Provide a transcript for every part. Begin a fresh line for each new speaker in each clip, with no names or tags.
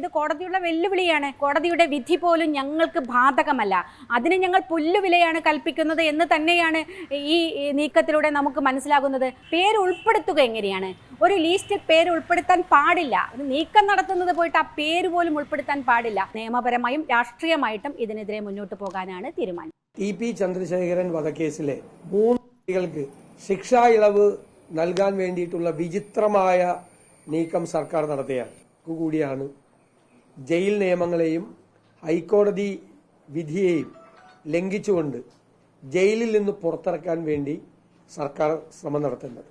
ഇത് കോടതിയുടെ വെല്ലുവിളിയാണ്. കോടതിയുടെ വിധി പോലും ഞങ്ങൾക്ക് ബാധകമല്ല, അതിന് ഞങ്ങൾ പുല്ലുവിലയാണ് കൽപ്പിക്കുന്നത് എന്ന് തന്നെയാണ് ഈ നീക്കത്തിലൂടെ നമുക്ക് മനസ്സിലാകുന്നത്. പേര് ഉൾപ്പെടുത്തുക എങ്ങനെയാണ്? ഒരു ലിസ്റ്റിൽ പേര് ഉൾപ്പെടുത്താൻ പാടില്ല. ഒരു നീക്കം നടത്തുന്നത് പോയിട്ട് ആ പേര് പോലും ഉൾപ്പെടുത്താൻ പാടില്ല. നിയമപരമായും രാഷ്ട്രീയമായിട്ടും ഇതിനെതിരെ മുന്നോട്ട് പോകാനാണ് തീരുമാനം.
TP ചന്ദ്രശേഖരൻ വധക്കേസിലെ 3 പ്രതികൾക്ക് ശിക്ഷാ ഇളവ് നൽകാൻ വേണ്ടിയിട്ടുള്ള വിചിത്രമായ നീക്കം സർക്കാർ നടത്തുകയാണ്. കൂടിയാണ് ജയിൽ നിയമങ്ങളെയും ഹൈക്കോടതി വിധിയെയും ലംഘിച്ചുകൊണ്ട് ജയിലിൽ നിന്ന് പുറത്തിറക്കാൻ വേണ്ടി സർക്കാർ ശ്രമം നടത്തുന്നത്.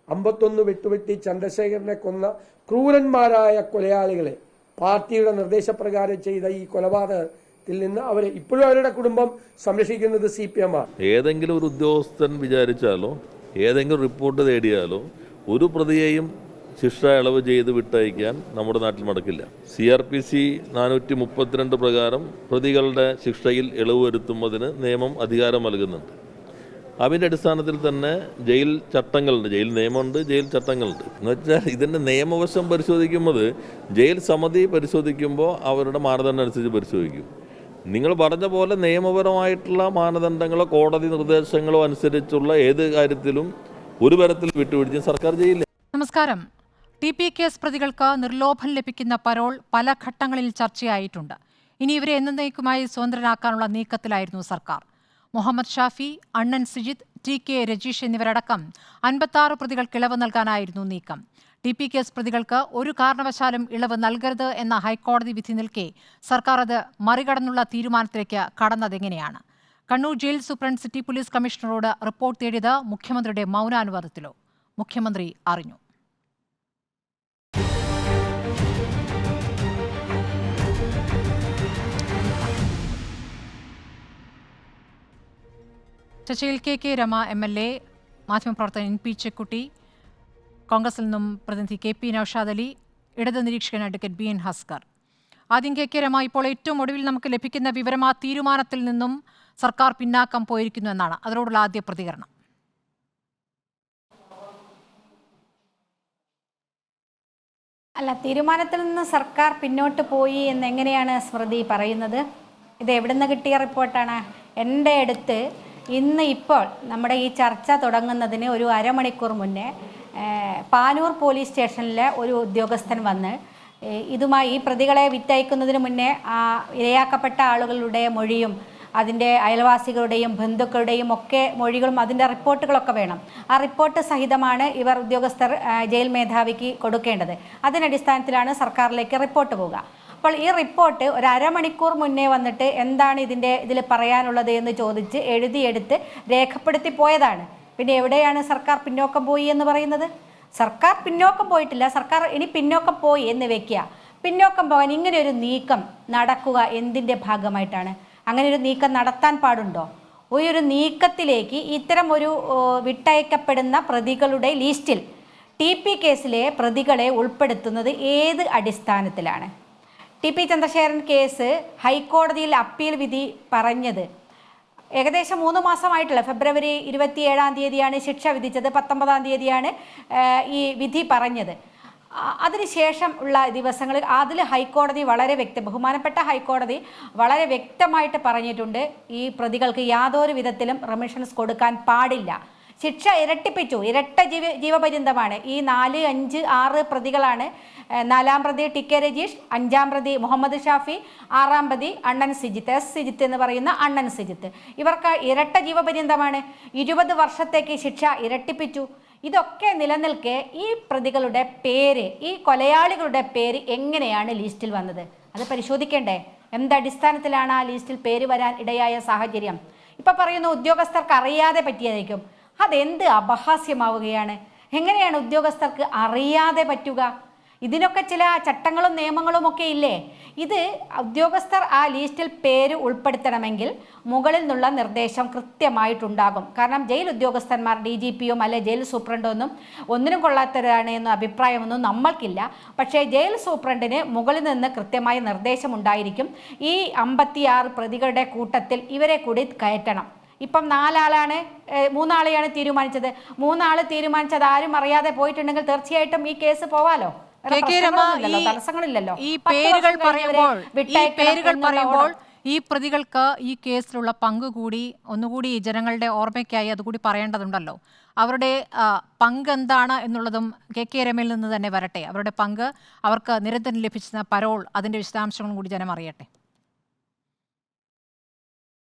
51 വെട്ടുവെട്ടി ചന്ദ്രശേഖരനെ കൊന്ന ക്രൂരന്മാരായ കൊലയാളികളെ പാർട്ടിയുടെ നിർദ്ദേശപ്രകാരം ചെയ്ത ഈ കൊലപാതകത്തിൽ നിന്ന് അവരെ ഇപ്പോഴും അവരുടെ കുടുംബം സംരക്ഷിക്കുന്നത് CPM ആണ്.
ഏതെങ്കിലും ഒരു ഉദ്യോഗസ്ഥൻ വിചാരിച്ചാലോ ഏതെങ്കിലും റിപ്പോർട്ട് തേടിയാലോ ഒരു പ്രതിയെയും ശിക്ഷ ഇളവ് ചെയ്ത് വിട്ടയക്കാൻ നമ്മുടെ നാട്ടിൽ നടക്കില്ല. CRPC 432 പ്രകാരം പ്രതികളുടെ ശിക്ഷയിൽ ഇളവ് വരുത്തുന്നതിന് നിയമം അധികാരം നൽകുന്നുണ്ട്. അതിൻ്റെ അടിസ്ഥാനത്തിൽ തന്നെ ജയിൽ ചട്ടങ്ങളുണ്ട്, ജയിൽ നിയമമുണ്ട്, ജയിൽ ചട്ടങ്ങളുണ്ട്. എന്നുവെച്ചാൽ ഇതിൻ്റെ നിയമവശം പരിശോധിക്കുമ്പോൾ ജയിൽ സമിതി പരിശോധിക്കുമ്പോൾ അവരുടെ മാനദണ്ഡം അനുസരിച്ച് പരിശോധിക്കും. നിങ്ങൾ പറഞ്ഞ പോലെ നിയമപരമായിട്ടുള്ള മാനദണ്ഡങ്ങളോ കോടതി നിർദ്ദേശങ്ങളോ അനുസരിച്ചുള്ള ഏത് കാര്യത്തിലും ഒരു തരത്തിൽ വിട്ടുപിടിച്ചും സർക്കാർ ചെയ്യില്ല.
നമസ്കാരം. TP കേസ് പ്രതികൾക്ക് നിർലോഭം ലഭിക്കുന്ന പരോൾ പല ഘട്ടങ്ങളിൽ ചർച്ചയായിട്ടുണ്ട്. ഇനി ഇവരെ എന്നേക്കുമായി സ്വതന്ത്രരാക്കാനുള്ള നീക്കത്തിലായിരുന്നു സർക്കാർ. മുഹമ്മദ് ഷാഫി, അണ്ണൻ സിജിത്ത്, TK രജീഷ് എന്നിവരടക്കം 56 പ്രതികൾക്ക് ഇളവ് നൽകാനായിരുന്നു നീക്കം. TP കേസ് പ്രതികൾക്ക് ഒരു കാരണവശാലും ഇളവ് നൽകരുത് എന്ന ഹൈക്കോടതി വിധി നിൽക്കെ സർക്കാർ അത് മറികടന്നുള്ള തീരുമാനത്തിലേക്ക് കടന്നതെങ്ങനെയാണ്? Kannur jail superintendent city police കമ്മീഷണറോട് റിപ്പോർട്ട് തേടിയത് മുഖ്യമന്ത്രിയുടെ മൗനാനുവാദത്തിലോ? മുഖ്യമന്ത്രി അറിഞ്ഞു. ചർച്ചയിൽ KK രമ MLA, മാധ്യമപ്രവർത്തകൻ NP ചെക്കുട്ടി, കോൺഗ്രസിൽ നിന്നും പ്രതിനിധി KP നൌഷാദ് അലി, ഇടത് നിരീക്ഷകൻ അഡ്വക്കേറ്റ് BN ഹസ്കർ. ആദ്യം KK രമ, ഇപ്പോൾ ഏറ്റവും ഒടുവിൽ നമുക്ക് ലഭിക്കുന്ന വിവരം ആ തീരുമാനത്തിൽ നിന്നും സർക്കാർ പിന്നാക്കം പോയിരിക്കുന്നു എന്നാണ്. അതിനോടുള്ള ആദ്യ പ്രതികരണം.
അല്ല, തീരുമാനത്തിൽ നിന്ന് സർക്കാർ പിന്നോട്ട് പോയി എന്നെങ്ങനെയാണ് സ്മൃതി പറയുന്നത്? ഇത് എവിടുന്ന് കിട്ടിയ റിപ്പോർട്ടാണ്? എൻ്റെ അടുത്ത് ഇപ്പോൾ നമ്മുടെ ഈ ചർച്ച തുടങ്ങുന്നതിന് ഒരു അരമണിക്കൂർ മുന്നേ പാനൂർ പോലീസ് സ്റ്റേഷനിലെ ഒരു ഉദ്യോഗസ്ഥൻ വന്ന് ഇതുമായി ഈ പ്രതികളെ വിറ്റയക്കുന്നതിന് മുന്നേ ഇരയാക്കപ്പെട്ട ആളുകളുടെ മൊഴിയും അതിൻ്റെ അയൽവാസികളുടെയും ബന്ധുക്കളുടെയും ഒക്കെ മൊഴികളും അതിൻ്റെ റിപ്പോർട്ടുകളൊക്കെ വേണം. ആ റിപ്പോർട്ട് സഹിതമാണ് ഇവർ ഉദ്യോഗസ്ഥർ ജയിൽ മേധാവിക്ക് കൊടുക്കേണ്ടത്. അതിനടിസ്ഥാനത്തിലാണ് സർക്കാരിലേക്ക് റിപ്പോർട്ട് പോവുക. അപ്പോൾ ഈ റിപ്പോർട്ട് ഒരു അരമണിക്കൂർ മുന്നേ വന്നിട്ട് എന്താണ് ഇതിൽ പറയാനുള്ളത് എന്ന് ചോദിച്ച് എഴുതിയെടുത്ത് രേഖപ്പെടുത്തി പോയതാണ്. പിന്നെ എവിടെയാണ് സർക്കാർ പിന്നോക്കം പോയി എന്ന് പറയുന്നത്? സർക്കാർ പിന്നോക്കം പോയിട്ടില്ല. സർക്കാർ ഇനി പിന്നോക്കം പോയി എന്ന് വെക്കുക. പിന്നോക്കം പോകാൻ ഇങ്ങനെ ഒരു നീക്കം നടക്കുക എന്തിൻ്റെ ഭാഗമായിട്ടാണ്? അങ്ങനെ ഒരു നീക്കം നടത്താൻ പാടുണ്ടോ? ഒരു നീക്കത്തിലേക്ക് ഇത്തരം ഒരു വിട്ടയക്കപ്പെടുന്ന പ്രതികളുടെ ലിസ്റ്റിൽ TP കേസിലെ പ്രതികളെ ഉൾപ്പെടുത്തുന്നത് ഏത് അടിസ്ഥാനത്തിലാണ്? TP ചന്ദ്രശേഖരൻ കേസ് ഹൈക്കോടതിയിൽ അപ്പീൽ വിധി പറഞ്ഞത് ഏകദേശം 3 മാസമായിട്ടുള്ള ഫെബ്രുവരി 27-ാം തീയതിയാണ് ശിക്ഷ വിധിച്ചത്. 19-ാം തീയതിയാണ് ഈ വിധി പറഞ്ഞത്. അതിനുശേഷം ഉള്ള ദിവസങ്ങളിൽ അതിൽ ഹൈക്കോടതി ബഹുമാനപ്പെട്ട ഹൈക്കോടതി വളരെ വ്യക്തമായിട്ട് പറഞ്ഞിട്ടുണ്ട്, ഈ പ്രതികൾക്ക് യാതൊരു വിധത്തിലും റെമിഷൻസ് കൊടുക്കാൻ പാടില്ല. ശിക്ഷ ഇരട്ടിപ്പിച്ചു. ഇരട്ട ജീവപര്യന്തമാണ്. ഈ 4, 5, 6 പ്രതികളാണ്. 4-ാം പ്രതി TK രജീഷ്, 5-ാം പ്രതി മുഹമ്മദ് ഷാഫി, 6-ാം പ്രതി അണ്ണൻ സിജിത്ത്, സിജിത്ത് എന്ന് പറയുന്ന അണ്ണൻ സിജിത്ത്. ഇവർക്ക് ഇരട്ട ജീവപര്യന്തമാണ്. 20 വർഷത്തേക്ക് ശിക്ഷ ഇരട്ടിപ്പിച്ചു. ഇതൊക്കെ നിലനിൽക്കെ ഈ പ്രതികളുടെ പേര്, ഈ കൊലയാളികളുടെ പേര് എങ്ങനെയാണ് ലിസ്റ്റിൽ വന്നത്? അത് പരിശോധിക്കേണ്ടേ? എന്തടിസ്ഥാനത്തിലാണ് ആ ലിസ്റ്റിൽ പേര് വരാൻ ഇടയായ സാഹചര്യം? ഇപ്പം പറയുന്ന ഉദ്യോഗസ്ഥർക്ക് അറിയാതെ പറ്റിയതായിരിക്കും. അതെന്ത് അപഹാസ്യമാവുകയാണ്? എങ്ങനെയാണ് ഉദ്യോഗസ്ഥർക്ക് അറിയാതെ പറ്റുക? ഇതിനൊക്കെ ചില ചട്ടങ്ങളും നിയമങ്ങളും ഒക്കെ ഇല്ലേ? ഇത് ഉദ്യോഗസ്ഥർ ആ ലിസ്റ്റിൽ പേര് ഉൾപ്പെടുത്തണമെങ്കിൽ മുകളിൽ നിന്നുള്ള നിർദ്ദേശം കൃത്യമായിട്ടുണ്ടാകും. കാരണം ജയിൽ ഉദ്യോഗസ്ഥന്മാർ DGPയും അല്ലെ ജയിൽ സൂപ്രണ്ടോ ഒന്നിനും കൊള്ളാത്തവരാണ് എന്ന അഭിപ്രായമൊന്നും നമ്മൾക്കില്ല. പക്ഷേ ജയിൽ സൂപ്രണ്ടിന് മുകളിൽ നിന്ന് കൃത്യമായ നിർദ്ദേശം ഉണ്ടായിരിക്കും. ഈ 56 പ്രതികളുടെ കൂട്ടത്തിൽ ഇവരെ കൂടി കയറ്റണം. ഇപ്പം 4 ആളാണ്, 3 ആളെയാണ് തീരുമാനിച്ചത്. 3 ആൾ തീരുമാനിച്ചത് ആരും അറിയാതെ പോയിട്ടുണ്ടെങ്കിൽ തീർച്ചയായിട്ടും ഈ കേസ് പോവാലോ.
കെ രമ,
തടസ്സങ്ങളില്ലല്ലോ.
ഈ
10
പേരുകൾ
വർഷം കഴിഞ്ഞവരെ
പറയുമ്പോൾ ഈ പ്രതികൾക്ക് ഈ കേസിലുള്ള പങ്ക് കൂടി ഒന്നുകൂടി ജനങ്ങളുടെ ഓർമ്മയ്ക്കായി അതുകൂടി പറയേണ്ടതുണ്ടല്ലോ. അവരുടെ പങ്ക് എന്താണ് എന്നുള്ളതും കെ രമയിൽ നിന്ന് തന്നെ വരട്ടെ. അവരുടെ പങ്ക്, അവർക്ക് നിരന്തരം ലഭിച്ച പരോൾ, അതിന്റെ വിശദാംശങ്ങളും കൂടി ജനം അറിയട്ടെ.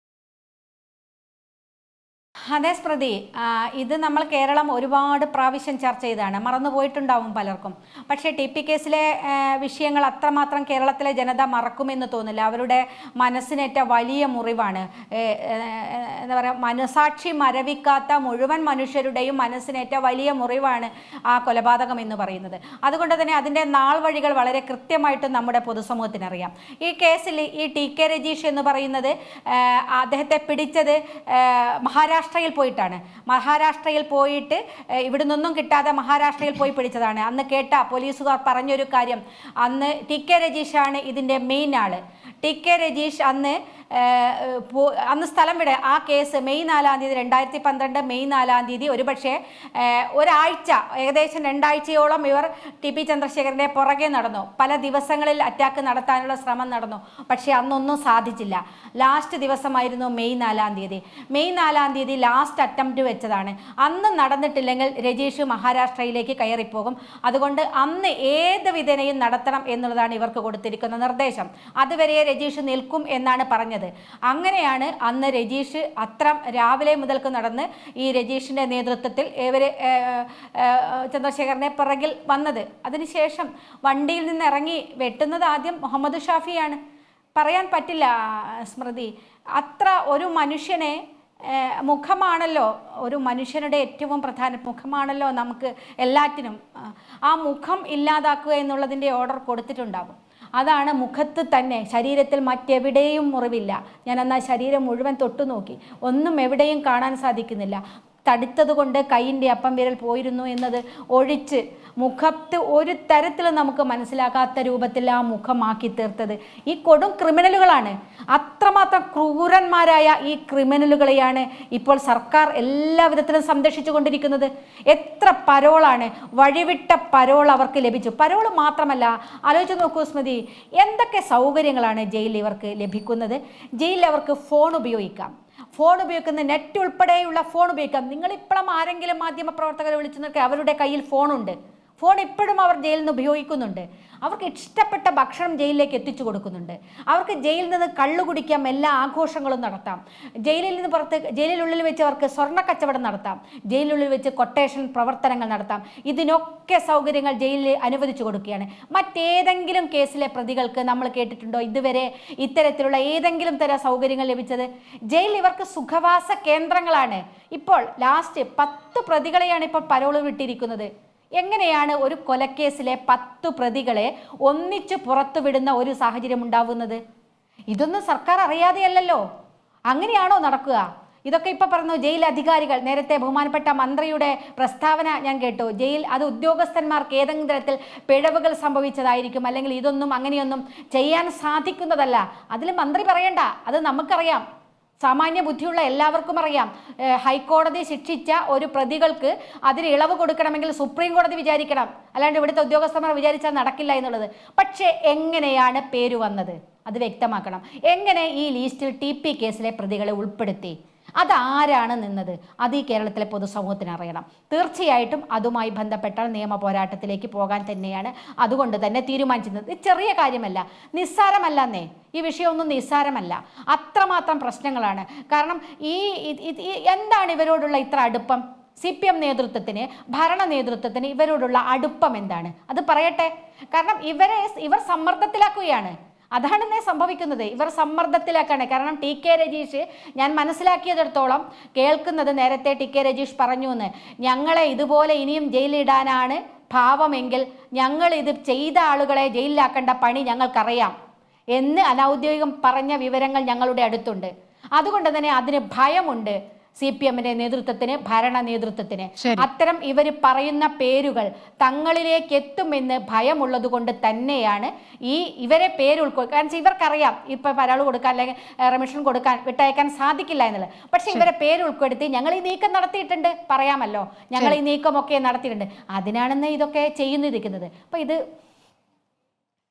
അതെ സ്മൃതി, ഇത് നമ്മൾ കേരളം ഒരുപാട് പ്രാവശ്യം ചർച്ച ചെയ്തതാണ്, മറന്നുപോയിട്ടുണ്ടാവും പലർക്കും. പക്ഷേ TP കേസിലെ വിഷയങ്ങൾ അത്രമാത്രം കേരളത്തിലെ ജനത മറക്കുമെന്ന് തോന്നില്ല. അവരുടെ മനസ്സിനേറ്റ വലിയ മുറിവാണ്. എന്താ പറയുക, മനസാക്ഷി മരവിക്കാത്ത മുഴുവൻ മനുഷ്യരുടെയും മനസ്സിനേറ്റ വലിയ മുറിവാണ് ആ കൊലപാതകം എന്ന് പറയുന്നത്. അതുകൊണ്ട് തന്നെ അതിൻ്റെ നാൾ വഴികൾ വളരെ കൃത്യമായിട്ട് നമ്മുടെ പൊതുസമൂഹത്തിനറിയാം. ഈ കേസിൽ ഈ TK രജീഷ് എന്ന് പറയുന്നത്, അദ്ദേഹത്തെ പിടിച്ചത് മഹാരാഷ്ട്രയിൽ പോയിട്ട് ഇവിടെ നിന്നൊന്നും കിട്ടാതെ മഹാരാഷ്ട്രയിൽ പോയി പിടിച്ചതാണ്. അന്ന് കേട്ട പോലീസുകാർ പറഞ്ഞൊരു കാര്യം, അന്ന് TK രജീഷാണ് ഇതിൻ്റെ മെയിൻ ആള്. TK രജീഷ് അന്ന് സ്ഥലം വിട, ആ കേസ് മെയ് 4-ാം തീയതി 2012 മെയ് 4-ാം തീയതി ഒരുപക്ഷെ ഒരാഴ്ച, ഏകദേശം 2 ആഴ്ചയോളം ഇവർ TP ചന്ദ്രശേഖരൻ്റെ പുറകെ നടന്നു. പല ദിവസങ്ങളിൽ അറ്റാക്ക് നടത്താനുള്ള ശ്രമം നടന്നു. പക്ഷേ അന്നൊന്നും സാധിച്ചില്ല. ലാസ്റ്റ് ദിവസമായിരുന്നു മെയ് 4-ാം തീയതി. മെയ് 4-ാം തീയതി ലാസ്റ്റ് അറ്റംപ്റ്റ് വെച്ചതാണ്. അന്ന് നടന്നിട്ടില്ലെങ്കിൽ രജീഷ് മഹാരാഷ്ട്രയിലേക്ക് കയറിപ്പോകും. അതുകൊണ്ട് അന്ന് ഏത് വിധേനയും നടത്തണം എന്നുള്ളതാണ് ഇവർക്ക് കൊടുത്തിരിക്കുന്ന നിർദ്ദേശം. അതുവരെ രജീഷ് നിൽക്കും എന്നാണ് പറഞ്ഞത്. അങ്ങനെയാണ് അന്ന് രജീഷ് രാവിലെ മുതൽക്ക് നടന്ന് ഈ രജീഷിന്റെ നേതൃത്വത്തിൽ ഇവര് ചന്ദ്രശേഖരനെ പിറകിൽ വന്നത്. അതിനുശേഷം വണ്ടിയിൽ നിന്ന് ഇറങ്ങി വെട്ടുന്നത് ആദ്യം മുഹമ്മദ് ഷാഫിയാണ്. പറയാൻ പറ്റില്ല സ്മൃതി, അത്ര ഒരു മനുഷ്യനെ, മുഖമാണല്ലോ ഒരു മനുഷ്യനുടെ ഏറ്റവും പ്രധാന മുഖമാണല്ലോ നമുക്ക് എല്ലാറ്റിനും. ആ മുഖം ഇല്ലാതാക്കുക എന്നുള്ളതിൻ്റെ ഓർഡർ കൊടുത്തിട്ടുണ്ടാകും. അതാണ് മുഖത്ത് തന്നെ, ശരീരത്തിൽ മറ്റെവിടെയും മുറിവില്ല. ഞാൻ എന്നാൽ ശരീരം മുഴുവൻ തൊട്ടു നോക്കി, ഒന്നും എവിടെയും കാണാൻ സാധിക്കുന്നില്ല. തടുത്തത് കൊണ്ട് കൈയിൻ്റെ അപ്പം വിരൽ പോയിരുന്നു എന്നത് ഒഴിച്ച് മുഖത്ത് ഒരു തരത്തിലും നമുക്ക് മനസ്സിലാക്കാത്ത രൂപത്തിൽ ആ മുഖമാക്കി തീർത്തത് ഈ കൊടും ക്രിമിനലുകളാണ്. അത്രമാത്രം ക്രൂരന്മാരായ ഈ ക്രിമിനലുകളെയാണ് ഇപ്പോൾ സർക്കാർ എല്ലാ വിധത്തിലും സംരക്ഷിച്ചു കൊണ്ടിരിക്കുന്നത്. എത്ര പരോളാണ്, വഴിവിട്ട പരോൾ അവർക്ക് ലഭിച്ചു. പരോൾ മാത്രമല്ല, ആലോചിച്ച് നോക്കൂ സ്മൃതി, എന്തൊക്കെ സൗകര്യങ്ങളാണ് ജയിലിൽ ഇവർക്ക് ലഭിക്കുന്നത്. ജയിലിൽ അവർക്ക് ഫോൺ ഉപയോഗിക്കാം, ഫോൺ ഉപയോഗിക്കുന്ന നെറ്റ് ഉൾപ്പെടെയുള്ള ഫോൺ ഉപയോഗിക്കാം. നിങ്ങളിപ്പോഴും ആരെങ്കിലും മാധ്യമപ്രവർത്തകരെ വിളിച്ചു നോക്കുക, അവരുടെ കയ്യിൽ ഫോണുണ്ട്. ഫോൺ ഇപ്പോഴും അവർ ജയിലിൽ നിന്ന് ഉപയോഗിക്കുന്നുണ്ട്. അവർക്ക് ഇഷ്ടപ്പെട്ട ഭക്ഷണം ജയിലിലേക്ക് എത്തിച്ചു കൊടുക്കുന്നുണ്ട്. അവർക്ക് ജയിലിൽ നിന്ന് കള്ളു കുടിക്കാം, എല്ലാ ആഘോഷങ്ങളും നടത്താം. ജയിലിൽ നിന്ന് പുറത്ത്, ജയിലിനുള്ളിൽ വെച്ച് അവർക്ക് സ്വർണ്ണ കച്ചവടം നടത്താം, ജയിലിനുള്ളിൽ വെച്ച് കൊട്ടേഷൻ പ്രവർത്തനങ്ങൾ നടത്താം. ഇതിനൊക്കെ സൗകര്യങ്ങൾ ജയിലിൽ അനുവദിച്ചു കൊടുക്കുകയാണ്. മറ്റേതെങ്കിലും കേസിലെ പ്രതികൾക്ക് നമ്മൾ കേട്ടിട്ടുണ്ടോ ഇതുവരെ ഇത്തരത്തിലുള്ള ഏതെങ്കിലും തരം സൗകര്യങ്ങൾ ലഭിച്ചത്? ജയിൽ ഇവർക്ക് സുഖവാസ കേന്ദ്രങ്ങളാണ്. ഇപ്പോൾ ലാസ്റ്റ് 10 പ്രതികളെയാണ് ഇപ്പോൾ പരോൾ വിട്ടിരിക്കുന്നത്. എങ്ങനെയാണ് ഒരു കൊലക്കേസിലെ 10 പ്രതികളെ ഒന്നിച്ച് പുറത്തുവിടുന്ന ഒരു സാഹചര്യം ഉണ്ടാവുന്നത്? ഇതൊന്നും സർക്കാർ അറിയാതെയല്ലല്ലോ. അങ്ങനെയാണോ നടക്കുക? ഇതൊക്കെ ഇപ്പോൾ പറഞ്ഞു ജയിൽ അധികാരികൾ. നേരത്തെ ബഹുമാനപ്പെട്ട മന്ത്രിയുടെ പ്രസ്താവന ഞാൻ കേട്ടു. അത് ഉദ്യോഗസ്ഥന്മാർക്ക് ഏതെങ്കിലും തരത്തിൽ പിഴവുകൾ സംഭവിച്ചതായിരിക്കും, അല്ലെങ്കിൽ ഇതൊന്നും അങ്ങനെയൊന്നും ചെയ്യാൻ സാധിക്കുന്നതല്ല. അതിൽ മന്ത്രി പറയണ്ട, അത് നമുക്കറിയാം. സാമാന്യ ബുദ്ധിയുള്ള എല്ലാവർക്കും അറിയാം. ഹൈക്കോടതി ശിക്ഷിച്ച ഒരു പ്രതികൾക്ക് അതിന് ഇളവ് കൊടുക്കണമെങ്കിൽ സുപ്രീം കോടതി വിചാരിക്കണം, അല്ലാണ്ട് ഇവിടുത്തെ ഉദ്യോഗസ്ഥന്മാർ വിചാരിച്ചാൽ നടക്കില്ല എന്നുള്ളത്. പക്ഷേ എങ്ങനെയാണ് പേര് വന്നത് അത് വ്യക്തമാക്കണം. എങ്ങനെ ഈ ലിസ്റ്റിൽ TP കേസിലെ പ്രതികളെ ഉൾപ്പെടുത്തി? അതാരാണ് നിന്നത്? അത് ഈ കേരളത്തിലെ പൊതുസമൂഹത്തിന് അറിയണം. തീർച്ചയായിട്ടും അതുമായി ബന്ധപ്പെട്ടാൽ നിയമ പോരാട്ടത്തിലേക്ക് പോകാൻ തന്നെയാണ് അതുകൊണ്ട് തന്നെ തീരുമാനിച്ചിരുന്നത്. ഇത് ചെറിയ കാര്യമല്ല, നിസ്സാരമല്ലെന്നേ. ഈ വിഷയമൊന്നും നിസ്സാരമല്ല, അത്രമാത്രം പ്രശ്നങ്ങളാണ്. കാരണം എന്താണ് ഇവരോടുള്ള ഇത്ര അടുപ്പം? CPM നേതൃത്വത്തിന്, ഭരണ നേതൃത്വത്തിന് ഇവരോടുള്ള അടുപ്പം എന്താണ്? അത് പറയട്ടെ. കാരണം ഇവർ സമ്മർദ്ദത്തിലാക്കുകയാണ്. അതാണ് സംഭവിക്കുന്നത്. ഇവർ സമ്മർദ്ദത്തിലാക്കാണ്. കാരണം TK രജീഷ്, ഞാൻ മനസ്സിലാക്കിയതിടത്തോളം കേൾക്കുന്നത്, നേരത്തെ TK രജീഷ് പറഞ്ഞു എന്ന്, ഞങ്ങളെ ഇതുപോലെ ഇനിയും ജയിലിടാനാണ് ഭാവമെങ്കിൽ ഞങ്ങൾ ഇത് ചെയ്ത ആളുകളെ ജയിലിലാക്കേണ്ട പണി ഞങ്ങൾക്കറിയാം എന്ന് അനൗദ്യോഗികം പറഞ്ഞ വിവരങ്ങൾ ഞങ്ങളുടെ അടുത്തുണ്ട്. അതുകൊണ്ട് തന്നെ അതിന് ഭയമുണ്ട് CPMന്റെ നേതൃത്വത്തിന്, ഭരണ നേതൃത്വത്തിന്. അത്തരം ഇവർ പറയുന്ന പേരുകൾ തങ്ങളിലേക്ക് എത്തുമെന്ന് ഭയമുള്ളത് കൊണ്ട് തന്നെയാണ് ഇവരെ പേര് കാരണം ഇവർക്കറിയാം ഇപ്പൊ പരാൾ കൊടുക്കാൻ അല്ലെങ്കിൽ റെമിഷൻ കൊടുക്കാൻ, വിട്ടയക്കാൻ സാധിക്കില്ല എന്നുള്ളത്. പക്ഷെ ഇവരെ പേര് ഉൾപ്പെടുത്തി ഞങ്ങൾ ഈ നീക്കം നടത്തിയിട്ടുണ്ട്, പറയാമല്ലോ, ഞങ്ങൾ ഈ നീക്കമൊക്കെ നടത്തിയിട്ടുണ്ട്. അതിനാണെന്ന് ഇതൊക്കെ ചെയ്യുന്നിരിക്കുന്നത്. അപ്പൊ ഇത്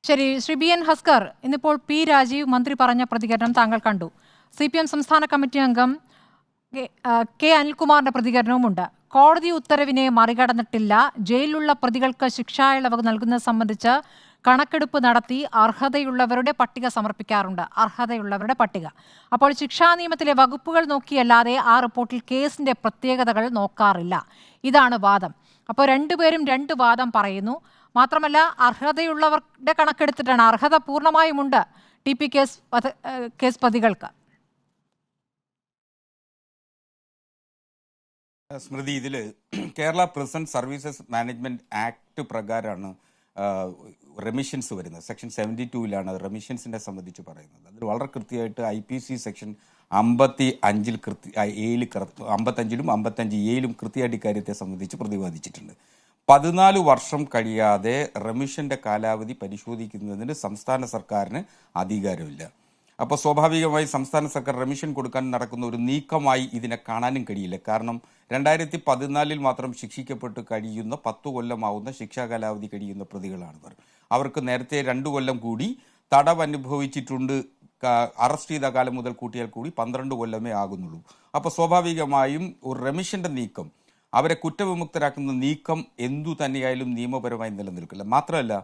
ശരി, ശ്രീ ബി എൻ ഹസ്കർ, ഇന്നിപ്പോൾ പി രാജീവ് മന്ത്രി പറഞ്ഞ പ്രതികരണം താങ്കൾ കണ്ടു. CPM സംസ്ഥാന കമ്മിറ്റി അംഗം കെ അനിൽകുമാറിന്റെ പ്രതികരണവുമുണ്ട്. കോടതി ഉത്തരവിനെ മറികടന്നിട്ടില്ല, ജയിലിലുള്ള പ്രതികൾക്ക് ശിക്ഷാ ഇളവ് നൽകുന്നത് സംബന്ധിച്ച് കണക്കെടുപ്പ് നടത്തി അർഹതയുള്ളവരുടെ പട്ടിക സമർപ്പിക്കാറുണ്ട്. അർഹതയുള്ളവരുടെ പട്ടിക. അപ്പോൾ ശിക്ഷാ നിയമത്തിലെ വകുപ്പുകൾ നോക്കിയല്ലാതെ ആ റിപ്പോർട്ടിൽ കേസിന്റെ പ്രത്യേകതകൾ നോക്കാറില്ല. ഇതാണ് വാദം. അപ്പോൾ രണ്ടുപേരും രണ്ട് വാദം പറയുന്നു. മാത്രമല്ല, അർഹതയുള്ളവരുടെ കണക്കെടുത്തിട്ടാണ്, അർഹത പൂർണ്ണമായുമുണ്ട് TP കേസ് പ്രതികൾക്ക്.
സ്മൃതി, ഇതിൽ Kerala prison services management act പ്രകാരമാണ് റെമിഷൻസ് വരുന്നത്. സെക്ഷൻ 72-ലാണ് റെമിഷൻസിനെ സംബന്ധിച്ച് പറയുന്നത്. അതിൽ വളരെ കൃത്യമായിട്ട് IPC സെക്ഷൻ 55-ൽ 55-ലും 55A-ലും കൃത്യമായിട്ട് ഇക്കാര്യത്തെ സംബന്ധിച്ച് പ്രതിപാദിച്ചിട്ടുണ്ട്. 14 വർഷം കഴിയാതെ റെമിഷന്റെ കാലാവധി പരിശോധിക്കുന്നതിന് സംസ്ഥാന സർക്കാരിന് അധികാരമില്ല. അപ്പോൾ സ്വാഭാവികമായി സംസ്ഥാന സർക്കാർ റെമിഷൻ കൊടുക്കാൻ നടക്കുന്ന ഒരു നീക്കമായി ഇതിനെ കാണാനും കഴിയില്ല. കാരണം 2014-ൽ മാത്രം ശിക്ഷിക്കപ്പെട്ട് കഴിയുന്ന 10 കൊല്ലമാവുന്ന ശിക്ഷാ കാലാവധി കഴിയുന്ന പ്രതികളാണിവർ. അവർക്ക് നേരത്തെ 2 കൊല്ലം കൂടി തടവ് അനുഭവിച്ചിട്ടുണ്ട്. അറസ്റ്റ് ചെയ്ത കാലം മുതൽ കൂട്ടിയാൽ കൂടി 12 കൊല്ലമേ ആകുന്നുള്ളൂ. അപ്പോൾ സ്വാഭാവികമായും ഒരു റെമിഷന്റെ നീക്കം, അവരെ കുറ്റവിമുക്തരാക്കുന്ന നീക്കം എന്തു തന്നെയായാലും നിയമപരമായി നിലനിൽക്കില്ല. മാത്രമല്ല,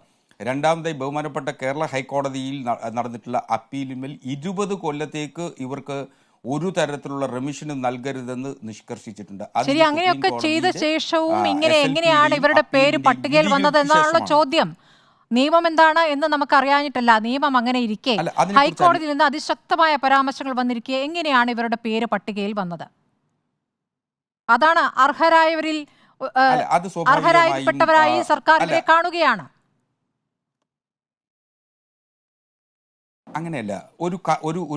രണ്ടാമതായി ബഹുമാനപ്പെട്ട കേരള ഹൈക്കോടതിയിൽ നടന്നിട്ടുള്ള അപ്പീലിന്മേൽ 20 കൊല്ലത്തേക്ക് ഇവർക്ക് ഒരു തരത്തിലുള്ള റെമിഷന് നൽകരുതെന്ന് നിഷ്കർഷിച്ചിട്ടുണ്ട്.
ശരി, അങ്ങനെയൊക്കെ ചെയ്ത ശേഷവും എങ്ങനെയാണ് ഇവരുടെ പേര് പട്ടികയിൽ വന്നത് എന്നാണല്ലോ ചോദ്യം. നിയമം എന്താണ് എന്ന് നമുക്ക് അറിയാഞ്ഞിട്ടല്ല, നിയമം അങ്ങനെ ഇരിക്കെ ഹൈക്കോടതിയിൽ നിന്ന് അതിശക്തമായ പരാമർശങ്ങൾ വന്നിരിക്കെ എങ്ങനെയാണ് ഇവരുടെ പേര് പട്ടികയിൽ വന്നത്? അതാണ് അർഹരായവരിൽ അർഹരായപ്പെട്ടവരായി സർക്കാർ ഇവരെ കാണുകയാണ്.
അങ്ങനെയല്ല,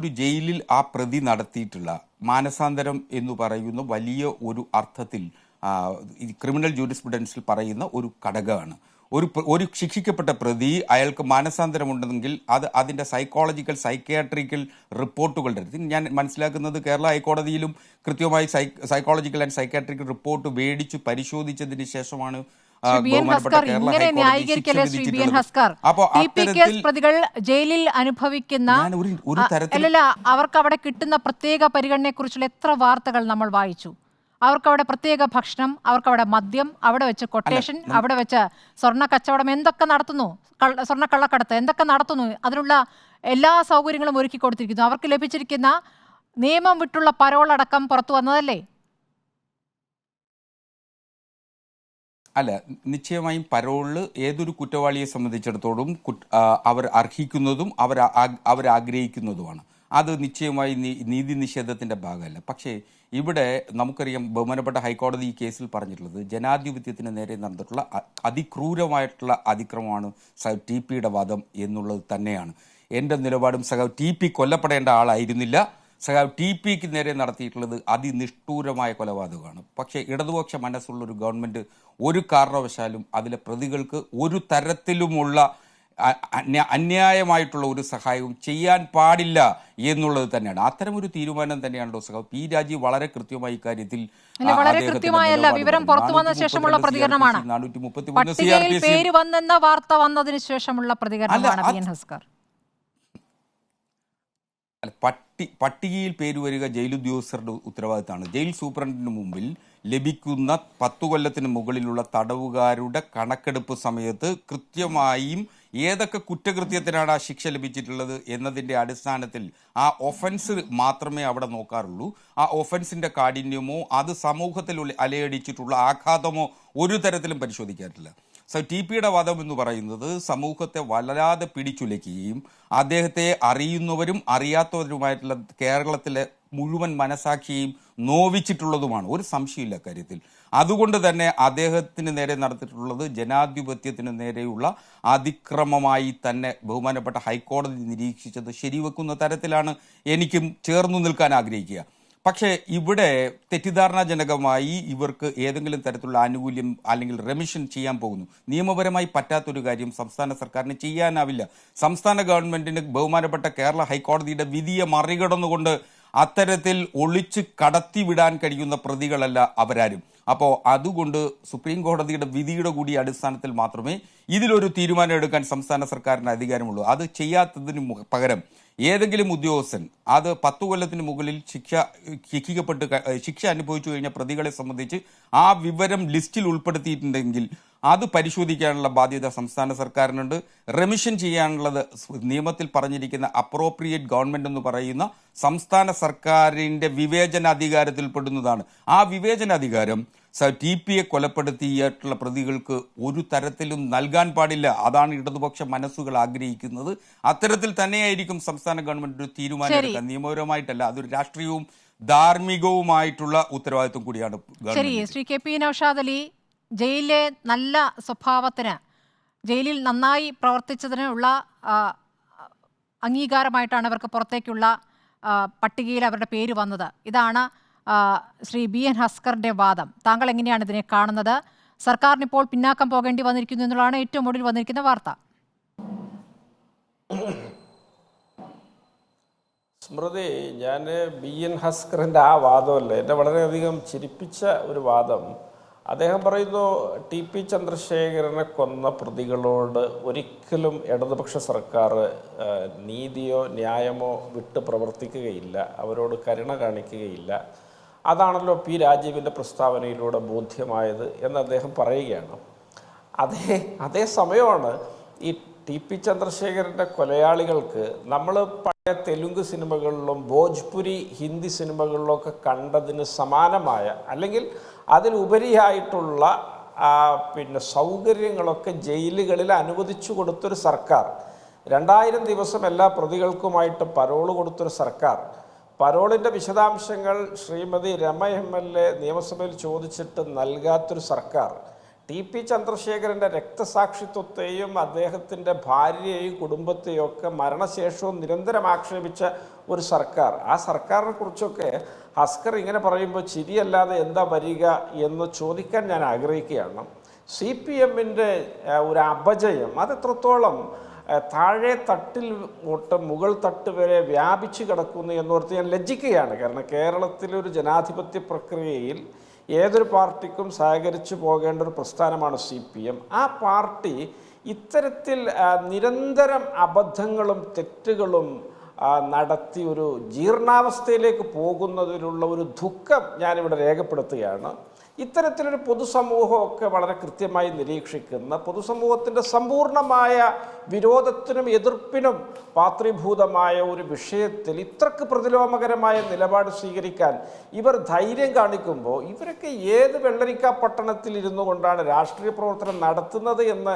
ഒരു ജയിലിൽ ആ പ്രതി നടത്തിയിട്ടുള്ള മാനസാന്തരം എന്ന് പറയുന്ന വലിയ ഒരു അർത്ഥത്തിൽ ക്രിമിനൽ ജൂറിസ്പ്രുഡൻസിൽ പറയുന്ന ഒരു ഘടകമാണ്. ഒരു ശിക്ഷിക്കപ്പെട്ട പ്രതി, അയാൾക്ക് മാനസാന്തരമുണ്ടെങ്കിൽ അതിൻ്റെ സൈക്കോളജിക്കൽ സൈക്യാട്രിക്കൽ റിപ്പോർട്ടുകളുടെ ഞാൻ മനസ്സിലാക്കുന്നത് കേരള ഹൈക്കോടതിയിലും കൃത്യമായി സൈക്കോളജിക്കൽ ആൻഡ് സൈക്യാട്രിക്കൽ റിപ്പോർട്ട് മേടിച്ചു പരിശോധിച്ചതിന് ശേഷമാണ്
പ്രതികൾ ജയിലിൽ അനുഭവിക്കുന്ന അവർക്ക് അവിടെ കിട്ടുന്ന പ്രത്യേക പരിഗണനയെ കുറിച്ചുള്ള എത്ര വാർത്തകൾ നമ്മൾ വായിച്ചു. അവർക്കവിടെ പ്രത്യേക ഭക്ഷണം, അവർക്കവിടെ മദ്യം, അവിടെ വെച്ച് കൊട്ടേഷൻ, അവിടെ വെച്ച് സ്വർണ്ണ കച്ചവടം, എന്തൊക്കെ നടത്തുന്നു, സ്വർണ്ണ കള്ളക്കടത്ത് എന്തൊക്കെ നടത്തുന്നു, അതിനുള്ള എല്ലാ സൗകര്യങ്ങളും ഒരുക്കി കൊടുത്തിരിക്കുന്നു. അവർക്ക് ലഭിച്ചിരിക്കുന്ന നിയമം വിട്ടുള്ള പരോളടക്കം പുറത്തു വന്നതല്ലേ?
അല്ല, നിശ്ചയമായും പരോളില് ഏതൊരു കുറ്റവാളിയെ സംബന്ധിച്ചിടത്തോളം അവർ അർഹിക്കുന്നതും അവർ ആഗ്രഹിക്കുന്നതുമാണ്. അത് നിശ്ചയമായി നീതി നിഷേധത്തിന്റെ ഭാഗമല്ല. പക്ഷേ ഇവിടെ നമുക്കറിയാം, ബഹുമാനപ്പെട്ട ഹൈക്കോടതി ഈ കേസിൽ പറഞ്ഞിട്ടുള്ളത് ജനാധിപത്യത്തിന് നേരെ നടന്നിട്ടുള്ള അതിക്രൂരമായിട്ടുള്ള അതിക്രമമാണ് TPയുടെ വാദം എന്നുള്ളത് തന്നെയാണ്. എൻ്റെ നിലപാടും TP കൊല്ലപ്പെടേണ്ട ആളായിരുന്നില്ല. TPക്ക് നേരെ നടത്തിയിട്ടുള്ളത് അതിനിഷ്ഠൂരമായ കൊലപാതകമാണ്. പക്ഷേ ഇടതുപക്ഷ മനസ്സുള്ളൊരു ഗവൺമെൻറ് ഒരു കാരണവശാലും അതിലെ പ്രതികൾക്ക് ഒരു തരത്തിലുമുള്ള അന്യായമായിട്ടുള്ള ഒരു സഹായവും ചെയ്യാൻ പാടില്ല എന്നുള്ളത് തന്നെയാണ്. അത്തരമൊരു തീരുമാനം തന്നെയാണല്ലോ P. രാജീവ് വളരെ കൃത്യമായി ഇക്കാര്യത്തിൽ
വിവരം പുറത്തു വന്ന ശേഷമുള്ള പ്രതികരണമാണ്. പേര് വന്നെന്ന വാർത്ത വന്നതിന് ശേഷമുള്ള പ്രതികരണമാണ്.
പട്ടികയിൽ പേര് വരിക ജയിൽ ഉദ്യോഗസ്ഥരുടെ ഉത്തരവാദിത്തമാണ്. ജയിൽ സൂപ്രണ്ടിന് മുമ്പിൽ ലഭിക്കുന്ന 10 കൊല്ലത്തിന് മുകളിലുള്ള തടവുകാരുടെ കണക്കെടുപ്പ് സമയത്ത് കൃത്യമായും ഏതൊക്കെ കുറ്റകൃത്യത്തിനാണ് ആ ശിക്ഷ ലഭിച്ചിട്ടുള്ളത് എന്നതിൻ്റെ അടിസ്ഥാനത്തിൽ ആ ഒഫൻസ് മാത്രമേ അവിടെ നോക്കാറുള്ളൂ. ആ ഒഫൻസിൻ്റെ കാഠിന്യമോ അത് സമൂഹത്തിൽ അലയടിച്ചിട്ടുള്ള ആഘാതമോ ഒരു തരത്തിലും പരിശോധിക്കാറില്ല. TPയുടെ വാദം എന്ന് പറയുന്നത് സമൂഹത്തെ വല്ലാതെ പിടിച്ചുലയ്ക്കുകയും അദ്ദേഹത്തെ അറിയുന്നവരും അറിയാത്തവരുമായിട്ടുള്ള കേരളത്തിലെ മുഴുവൻ മനസാക്ഷിയെയും നോവിച്ചിട്ടുള്ളതുമാണ്. ഒരു സംശയമില്ല കാര്യത്തിൽ. അതുകൊണ്ട് തന്നെ അദ്ദേഹത്തിന് നേരെ നടത്തിയിട്ടുള്ളത് ജനാധിപത്യത്തിന് നേരെയുള്ള അതിക്രമമായി തന്നെ ബഹുമാനപ്പെട്ട ഹൈക്കോടതി നിരീക്ഷിച്ചത് ശരിവെക്കുന്ന തരത്തിലാണ് എനിക്കും ചേർന്നു നിൽക്കാൻ ആഗ്രഹിക്കുക. പക്ഷേ ഇവിടെ തെറ്റിദ്ധാരണാജനകമായി ഇവർക്ക് ഏതെങ്കിലും തരത്തിലുള്ള ആനുകൂല്യം അല്ലെങ്കിൽ റെമിഷൻ ചെയ്യാൻ പോകുന്നു. നിയമപരമായി പറ്റാത്തൊരു കാര്യം സംസ്ഥാന സർക്കാരിന് ചെയ്യാനാവില്ല. സംസ്ഥാന ഗവൺമെന്റിന് ബഹുമാനപ്പെട്ട കേരള ഹൈക്കോടതിയുടെ വിധിയെ മറികടന്നുകൊണ്ട് അത്തരത്തിൽ ഒളിച്ച് കടത്തിവിടാൻ കഴിയുന്ന പ്രതികളല്ല അവരാരും. അപ്പോൾ അതുകൊണ്ട് സുപ്രീം കോടതിയുടെ വിധിയുടെ കൂടി അടിസ്ഥാനത്തിൽ മാത്രമേ ഇതിലൊരു തീരുമാനം എടുക്കാൻ സംസ്ഥാന സർക്കാരിന് അധികാരമുള്ളൂ. അത് ചെയ്യാത്തതിന് പകരം ഏതെങ്കിലും ഉദ്യോഗസ്ഥൻ അത് 10 കൊല്ലത്തിന് മുകളിൽ ശിക്ഷ അനുഭവിച്ചു കഴിഞ്ഞ പ്രതികളെ സംബന്ധിച്ച് ആ വിവരം ലിസ്റ്റിൽ ഉൾപ്പെടുത്തിയിട്ടുണ്ടെങ്കിൽ അത് പരിശോധിക്കാനുള്ള ബാധ്യത സംസ്ഥാന സർക്കാരിനുണ്ട്. റെമിഷൻ ചെയ്യാനുള്ളത് നിയമത്തിൽ പറഞ്ഞിരിക്കുന്ന അപ്രോപ്രിയേറ്റ് ഗവൺമെന്റ് എന്ന് പറയുന്ന സംസ്ഥാന സർക്കാരിന്റെ വിവേചനാധികാരത്തിൽപ്പെടുന്നതാണ്. ആ വിവേചനാധികാരം TPA കൊലപ്പെടുത്തിയിട്ടുള്ള പ്രതികൾക്ക് ഒരു തരത്തിലും നൽകാൻ പാടില്ല. അതാണ് ഇടതുപക്ഷ മനസ്സുകൾ ആഗ്രഹിക്കുന്നത്. അത്തരത്തിൽ തന്നെയായിരിക്കും സംസ്ഥാന ഗവൺമെന്റ് ഒരു തീരുമാനം എടുക്കുക. നിയമപരമായിട്ടല്ല, അതൊരു രാഷ്ട്രീയവും ധാർമ്മികവുമായിട്ടുള്ള ഉത്തരവാദിത്വം കൂടിയാണ്.
ശരി, ശ്രീ KP നൗഷാദ് അലി, ജയിലിലെ നല്ല സ്വഭാവത്തിന്, ജയിലിൽ നന്നായി പ്രവർത്തിച്ചതിനുള്ള അംഗീകാരമായിട്ടാണ് അവർക്ക് പുറത്തേക്കുള്ള പട്ടികയിൽ അവരുടെ പേര് വന്നത്. ഇതാണ് ശ്രീ BN ഹസ്കറിന്റെ വാദം. താങ്കൾ എങ്ങനെയാണ് ഇതിനെ കാണുന്നത്? സർക്കാരിന് ഇപ്പോൾ പിന്നാക്കം പോകേണ്ടി വന്നിരിക്കുന്നു എന്നുള്ളതാണ് ഏറ്റവും ഒടുവിൽ വന്നിരിക്കുന്ന വാർത്ത.
സ്മൃതി, ഞാൻ BN ഹസ്കറിൻ്റെ ആ വാദമല്ല, എന്നെ വളരെയധികം ചിരിപ്പിച്ച ഒരു വാദം. അദ്ദേഹം പറയുന്നു TP ചന്ദ്രശേഖരനെ കൊന്ന പ്രതികളോട് ഒരിക്കലും ഇടതുപക്ഷ സർക്കാർ നീതിയോ ന്യായമോ വിട്ട് പ്രവർത്തിക്കുകയില്ല, അവരോട് കരുണ കാണിക്കുകയില്ല. അതാണല്ലോ P രാജീവിൻ്റെ പ്രസ്താവനയിലൂടെ ബോധ്യമായത് എന്ന് അദ്ദേഹം പറയുകയാണ്. അതേ സമയമാണ് ഈ TP ചന്ദ്രശേഖരൻ്റെ കൊലയാളികൾക്ക് നമ്മൾ പഴയ തെലുങ്ക് സിനിമകളിലും ഭോജ്പുരി ഹിന്ദി സിനിമകളിലൊക്കെ കണ്ടതിന് സമാനമായ അല്ലെങ്കിൽ അതിലുപരിയായിട്ടുള്ള സൗകര്യങ്ങളൊക്കെ ജയിലുകളിൽ അനുവദിച്ചു കൊടുത്തൊരു സർക്കാർ, 2000 ദിവസം എല്ലാ പ്രതികൾക്കുമായിട്ട് പരോള് കൊടുത്തൊരു സർക്കാർ, പരോളിൻ്റെ വിശദാംശങ്ങൾ ശ്രീമതി രമ MLA നിയമസഭയിൽ ചോദിച്ചിട്ട് നൽകാത്തൊരു സർക്കാർ, TP ചന്ദ്രശേഖരൻ്റെ രക്തസാക്ഷിത്വത്തെയും അദ്ദേഹത്തിൻ്റെ ഭാര്യയെയും കുടുംബത്തെയും ഒക്കെ മരണശേഷവും നിരന്തരം ആക്ഷേപിച്ച ഒരു സർക്കാർ. ആ സർക്കാരിനെ കുറിച്ചൊക്കെ ഹസ്കർ ഇങ്ങനെ പറയുമ്പോൾ ചിരിയല്ലാതെ എന്താ വരിക എന്ന് ചോദിക്കാൻ ഞാൻ ആഗ്രഹിക്കുകയാണ്. CPMൻ്റെ ഒരു അപജയം അതെത്രത്തോളം താഴെ തട്ടിൽ തൊട്ട് മുകൾ തട്ട് വരെ വ്യാപിച്ചു കിടക്കുന്നു എന്നോർത്ത് ഞാൻ ലജ്ജിക്കുകയാണ്. കാരണം കേരളത്തിലൊരു ജനാധിപത്യ പ്രക്രിയയിൽ ഏതൊരു പാർട്ടിക്കും സഹകരിച്ചു പോകേണ്ട ഒരു പ്രസ്ഥാനമാണ് CPM. ആ പാർട്ടി ഇത്തരത്തിൽ നിരന്തരം അബദ്ധങ്ങളും തെറ്റുകളും നടത്തി ഒരു ജീർണാവസ്ഥയിലേക്ക് പോകുന്നതിലുള്ള ഒരു ദുഃഖം ഞാനിവിടെ രേഖപ്പെടുത്തുകയാണ്. ഇത്തരത്തിലൊരു പൊതുസമൂഹമൊക്കെ വളരെ കൃത്യമായി നിരീക്ഷിക്കുന്ന, പൊതുസമൂഹത്തിൻ്റെ സമ്പൂർണമായ വിരോധത്തിനും എതിർപ്പിനും പാത്രീഭൂതമായ ഒരു വിഷയത്തിൽ ഇത്രക്ക് പ്രതിലോമകരമായ നിലപാട് സ്വീകരിക്കാൻ ഇവർ ധൈര്യം കാണിക്കുമ്പോൾ ഇവരൊക്കെ ഏത് വെള്ളരിക്ക പട്ടണത്തിൽ ഇരുന്നു കൊണ്ടാണ് രാഷ്ട്രീയ പ്രവർത്തനം നടത്തുന്നത് എന്ന്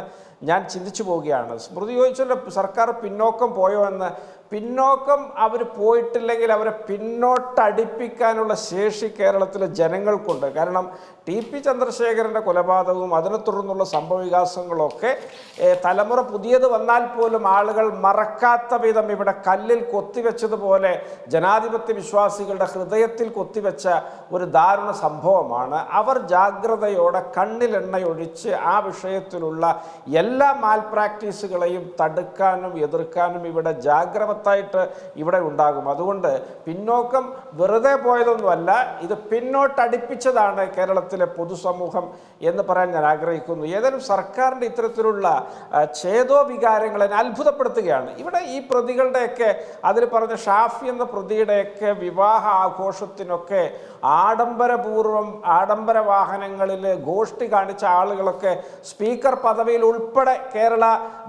ഞാൻ ചിന്തിച്ചു പോവുകയാണ്. സ്മൃതി ചോദിച്ചല്ലോ സർക്കാർ പിന്നോക്കം പോയോ എന്ന്. പിന്നോക്കം അവർ പോയിട്ടില്ലെങ്കിൽ അവരെ പിന്നോട്ടടിപ്പിക്കാനുള്ള ശേഷി കേരളത്തിലെ ജനങ്ങൾക്കുണ്ട്. കാരണം TP ചന്ദ്രശേഖരൻ്റെ കൊലപാതകവും അതിനെ തുടർന്നുള്ള സംഭവവികാസങ്ങളൊക്കെ തലമുറ പുതിയത് വന്നാൽ പോലും ആളുകൾ മറക്കാത്ത വിധം ഇവിടെ കല്ലിൽ കൊത്തിവെച്ചതുപോലെ ജനാധിപത്യ വിശ്വാസികളുടെ ഹൃദയത്തിൽ കൊത്തിവെച്ച ഒരു ദാരുണ സംഭവമാണ്. അവർ ജാഗ്രതയോടെ കണ്ണിലെണ്ണയൊഴിച്ച് ആ വിഷയത്തിലുള്ള എല്ലാ മാൽ പ്രാക്ടീസുകളെയും തടുക്കാനും എതിർക്കാനും ഇവിടെ ജാഗ്രതായിട്ട് ഇവിടെ ഉണ്ടാകും. അതുകൊണ്ട് പിന്നോക്കം വെറുതെ പോയതൊന്നുമല്ല, ഇത് പിന്നോട്ടടിപ്പിച്ചതാണ് കേരളത്തിലെ പൊതുസമൂഹം എന്ന് പറയാൻ ഞാൻ ആഗ്രഹിക്കുന്നു. ഏതായാലും സർക്കാരിൻ്റെ ഇത്തരത്തിലുള്ള ഛേദോവികാരങ്ങളെ അത്ഭുതപ്പെടുത്തുകയാണ്. ഇവിടെ ഈ പ്രതികളുടെയൊക്കെ അതിൽ പറഞ്ഞ ഷാഫി എന്ന പ്രതിയുടെയൊക്കെ വിവാഹ ആഘോഷത്തിനൊക്കെ ആഡംബരപൂർവ്വം ആഡംബര വാഹനങ്ങളിൽ ഗോഷ്ഠി കാണിച്ച ആളുകളൊക്കെ സ്പീക്കർ പദവിയിൽ ഉൾപ്പെടെ കേരള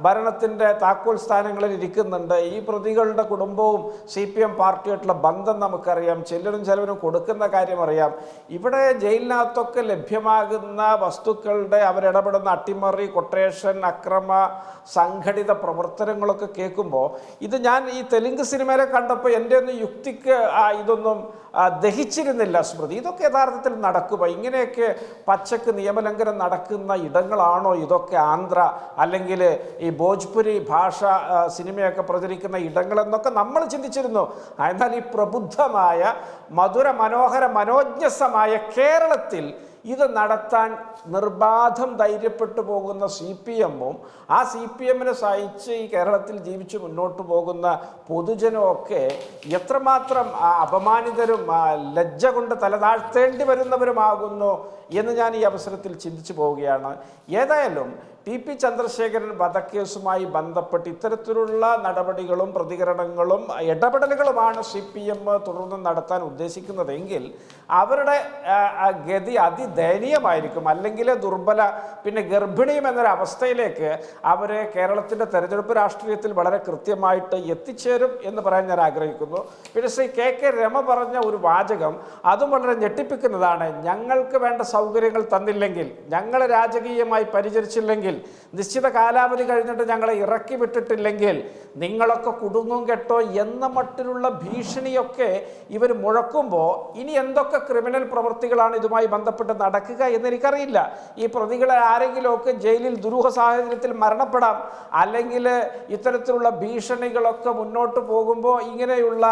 ഭരണത്തിൻ്റെ താക്കോൽ സ്ഥാനങ്ങളിൽ ഇരിക്കുന്നുണ്ട്. ഈ പ്രതികളുടെ കുടുംബവും CPM പാർട്ടിയായിട്ടുള്ള ബന്ധം നമുക്കറിയാം, ചെല്ലനും ചെലവിനും കൊടുക്കുന്ന കാര്യം അറിയാം. ഇവിടെ ജയിലിനകത്തൊക്കെ ലഭ്യമാകുന്ന വസ്തുക്കളുടെ അവരിടപെടുന്ന അട്ടിമറി, കൊട്ടേഷൻ, അക്രമ സംഘടിത പ്രവർത്തനങ്ങളൊക്കെ കേൾക്കുമ്പോൾ ഇത് ഞാൻ ഈ തെലുങ്ക് സിനിമയിലെ കണ്ടപ്പോൾ എൻ്റെ ഒന്നും യുക്തിക്ക് ഇതൊന്നും ദഹിച്ചിരുന്നില്ല. സ്മൃതി, ഇതൊക്കെ യഥാർത്ഥത്തിൽ നടക്കുക? ഇങ്ങനെയൊക്കെ പച്ചക്ക് നിയമലംഘനം നടക്കുന്ന ഇടങ്ങളാണോ ഇതൊക്കെ? ആന്ധ്ര അല്ലെങ്കിൽ ഈ ഭോജ്പുരി ഭാഷ സിനിമയൊക്കെ പ്രചരിക്കുന്ന ഇടങ്ങളെന്നൊക്കെ നമ്മൾ ചിന്തിച്ചിരുന്നു. എന്നാൽ ഈ പ്രബുദ്ധമായ മധുര മനോഹര മനോജ്ഞസമായ കേരളത്തിൽ ഇത് നടത്താൻ നിർബാധം ധൈര്യപ്പെട്ടു പോകുന്ന CPM-ഉം ആ CPM-നെ സഹിച്ച് ഈ കേരളത്തിൽ ജീവിച്ച് മുന്നോട്ട് പോകുന്ന പൊതുജനമൊക്കെ എത്രമാത്രം അപമാനിതരും ലജ്ജ കൊണ്ട് തലതാഴ്ത്തേണ്ടി വരുന്നവരുമാകുന്നു എന്ന് ഞാൻ ഈ അവസരത്തിൽ ചിന്തിച്ചു പോവുകയാണ്. ഏതായാലും TP ചന്ദ്രശേഖരൻ വധക്കേസുമായി ബന്ധപ്പെട്ട് ഇത്തരത്തിലുള്ള നടപടികളും പ്രതികരണങ്ങളും ഇടപെടലുകളുമാണ് CPM തുടർന്ന് നടത്താൻ ഉദ്ദേശിക്കുന്നതെങ്കിൽ അവരുടെ ഗതി അതിദയനീയമായിരിക്കും. അല്ലെങ്കിൽ ദുർബല പിന്നെ ഗർഭിണിയും എന്നൊരവസ്ഥയിലേക്ക് അവരെ കേരളത്തിൻ്റെ തെരഞ്ഞെടുപ്പ് രാഷ്ട്രീയത്തിൽ വളരെ കൃത്യമായിട്ട് എത്തിച്ചേരും എന്ന് പറയാൻ ഞാൻ ആഗ്രഹിക്കുന്നു. പിന്നെ ശ്രീ KK രമ പറഞ്ഞ ഒരു വാചകം അതും വളരെ ഞെട്ടിപ്പിക്കുന്നതാണ്. ഞങ്ങൾക്ക് വേണ്ട സൗകര്യങ്ങൾ തന്നില്ലെങ്കിൽ, ഞങ്ങളെ രാജകീയമായി പരിചരിച്ചില്ലെങ്കിൽ, നിശ്ചിത കാലാവധി കഴിഞ്ഞിട്ട് ഞങ്ങളെ ഇറക്കി വിട്ടിട്ടില്ലെങ്കിൽ നിങ്ങളൊക്കെ കുടുങ്ങും കേട്ടോ എന്ന മട്ടിലുള്ള ഭീഷണിയൊക്കെ ഇവർ മുഴക്കുമ്പോൾ ഇനി എന്തൊക്കെ ക്രിമിനൽ പ്രവൃത്തികളാണ് ഇതുമായി ബന്ധപ്പെട്ട് നടക്കുക എന്നെനിക്കറിയില്ല. ഈ പ്രതികളെ ആരെങ്കിലുമൊക്കെ ജയിലിൽ ദുരൂഹ സാഹചര്യത്തിൽ മരണപ്പെടാം, അല്ലെങ്കിൽ ഇത്തരത്തിലുള്ള ഭീഷണികളൊക്കെ മുന്നോട്ട് പോകുമ്പോൾ ഇങ്ങനെയുള്ള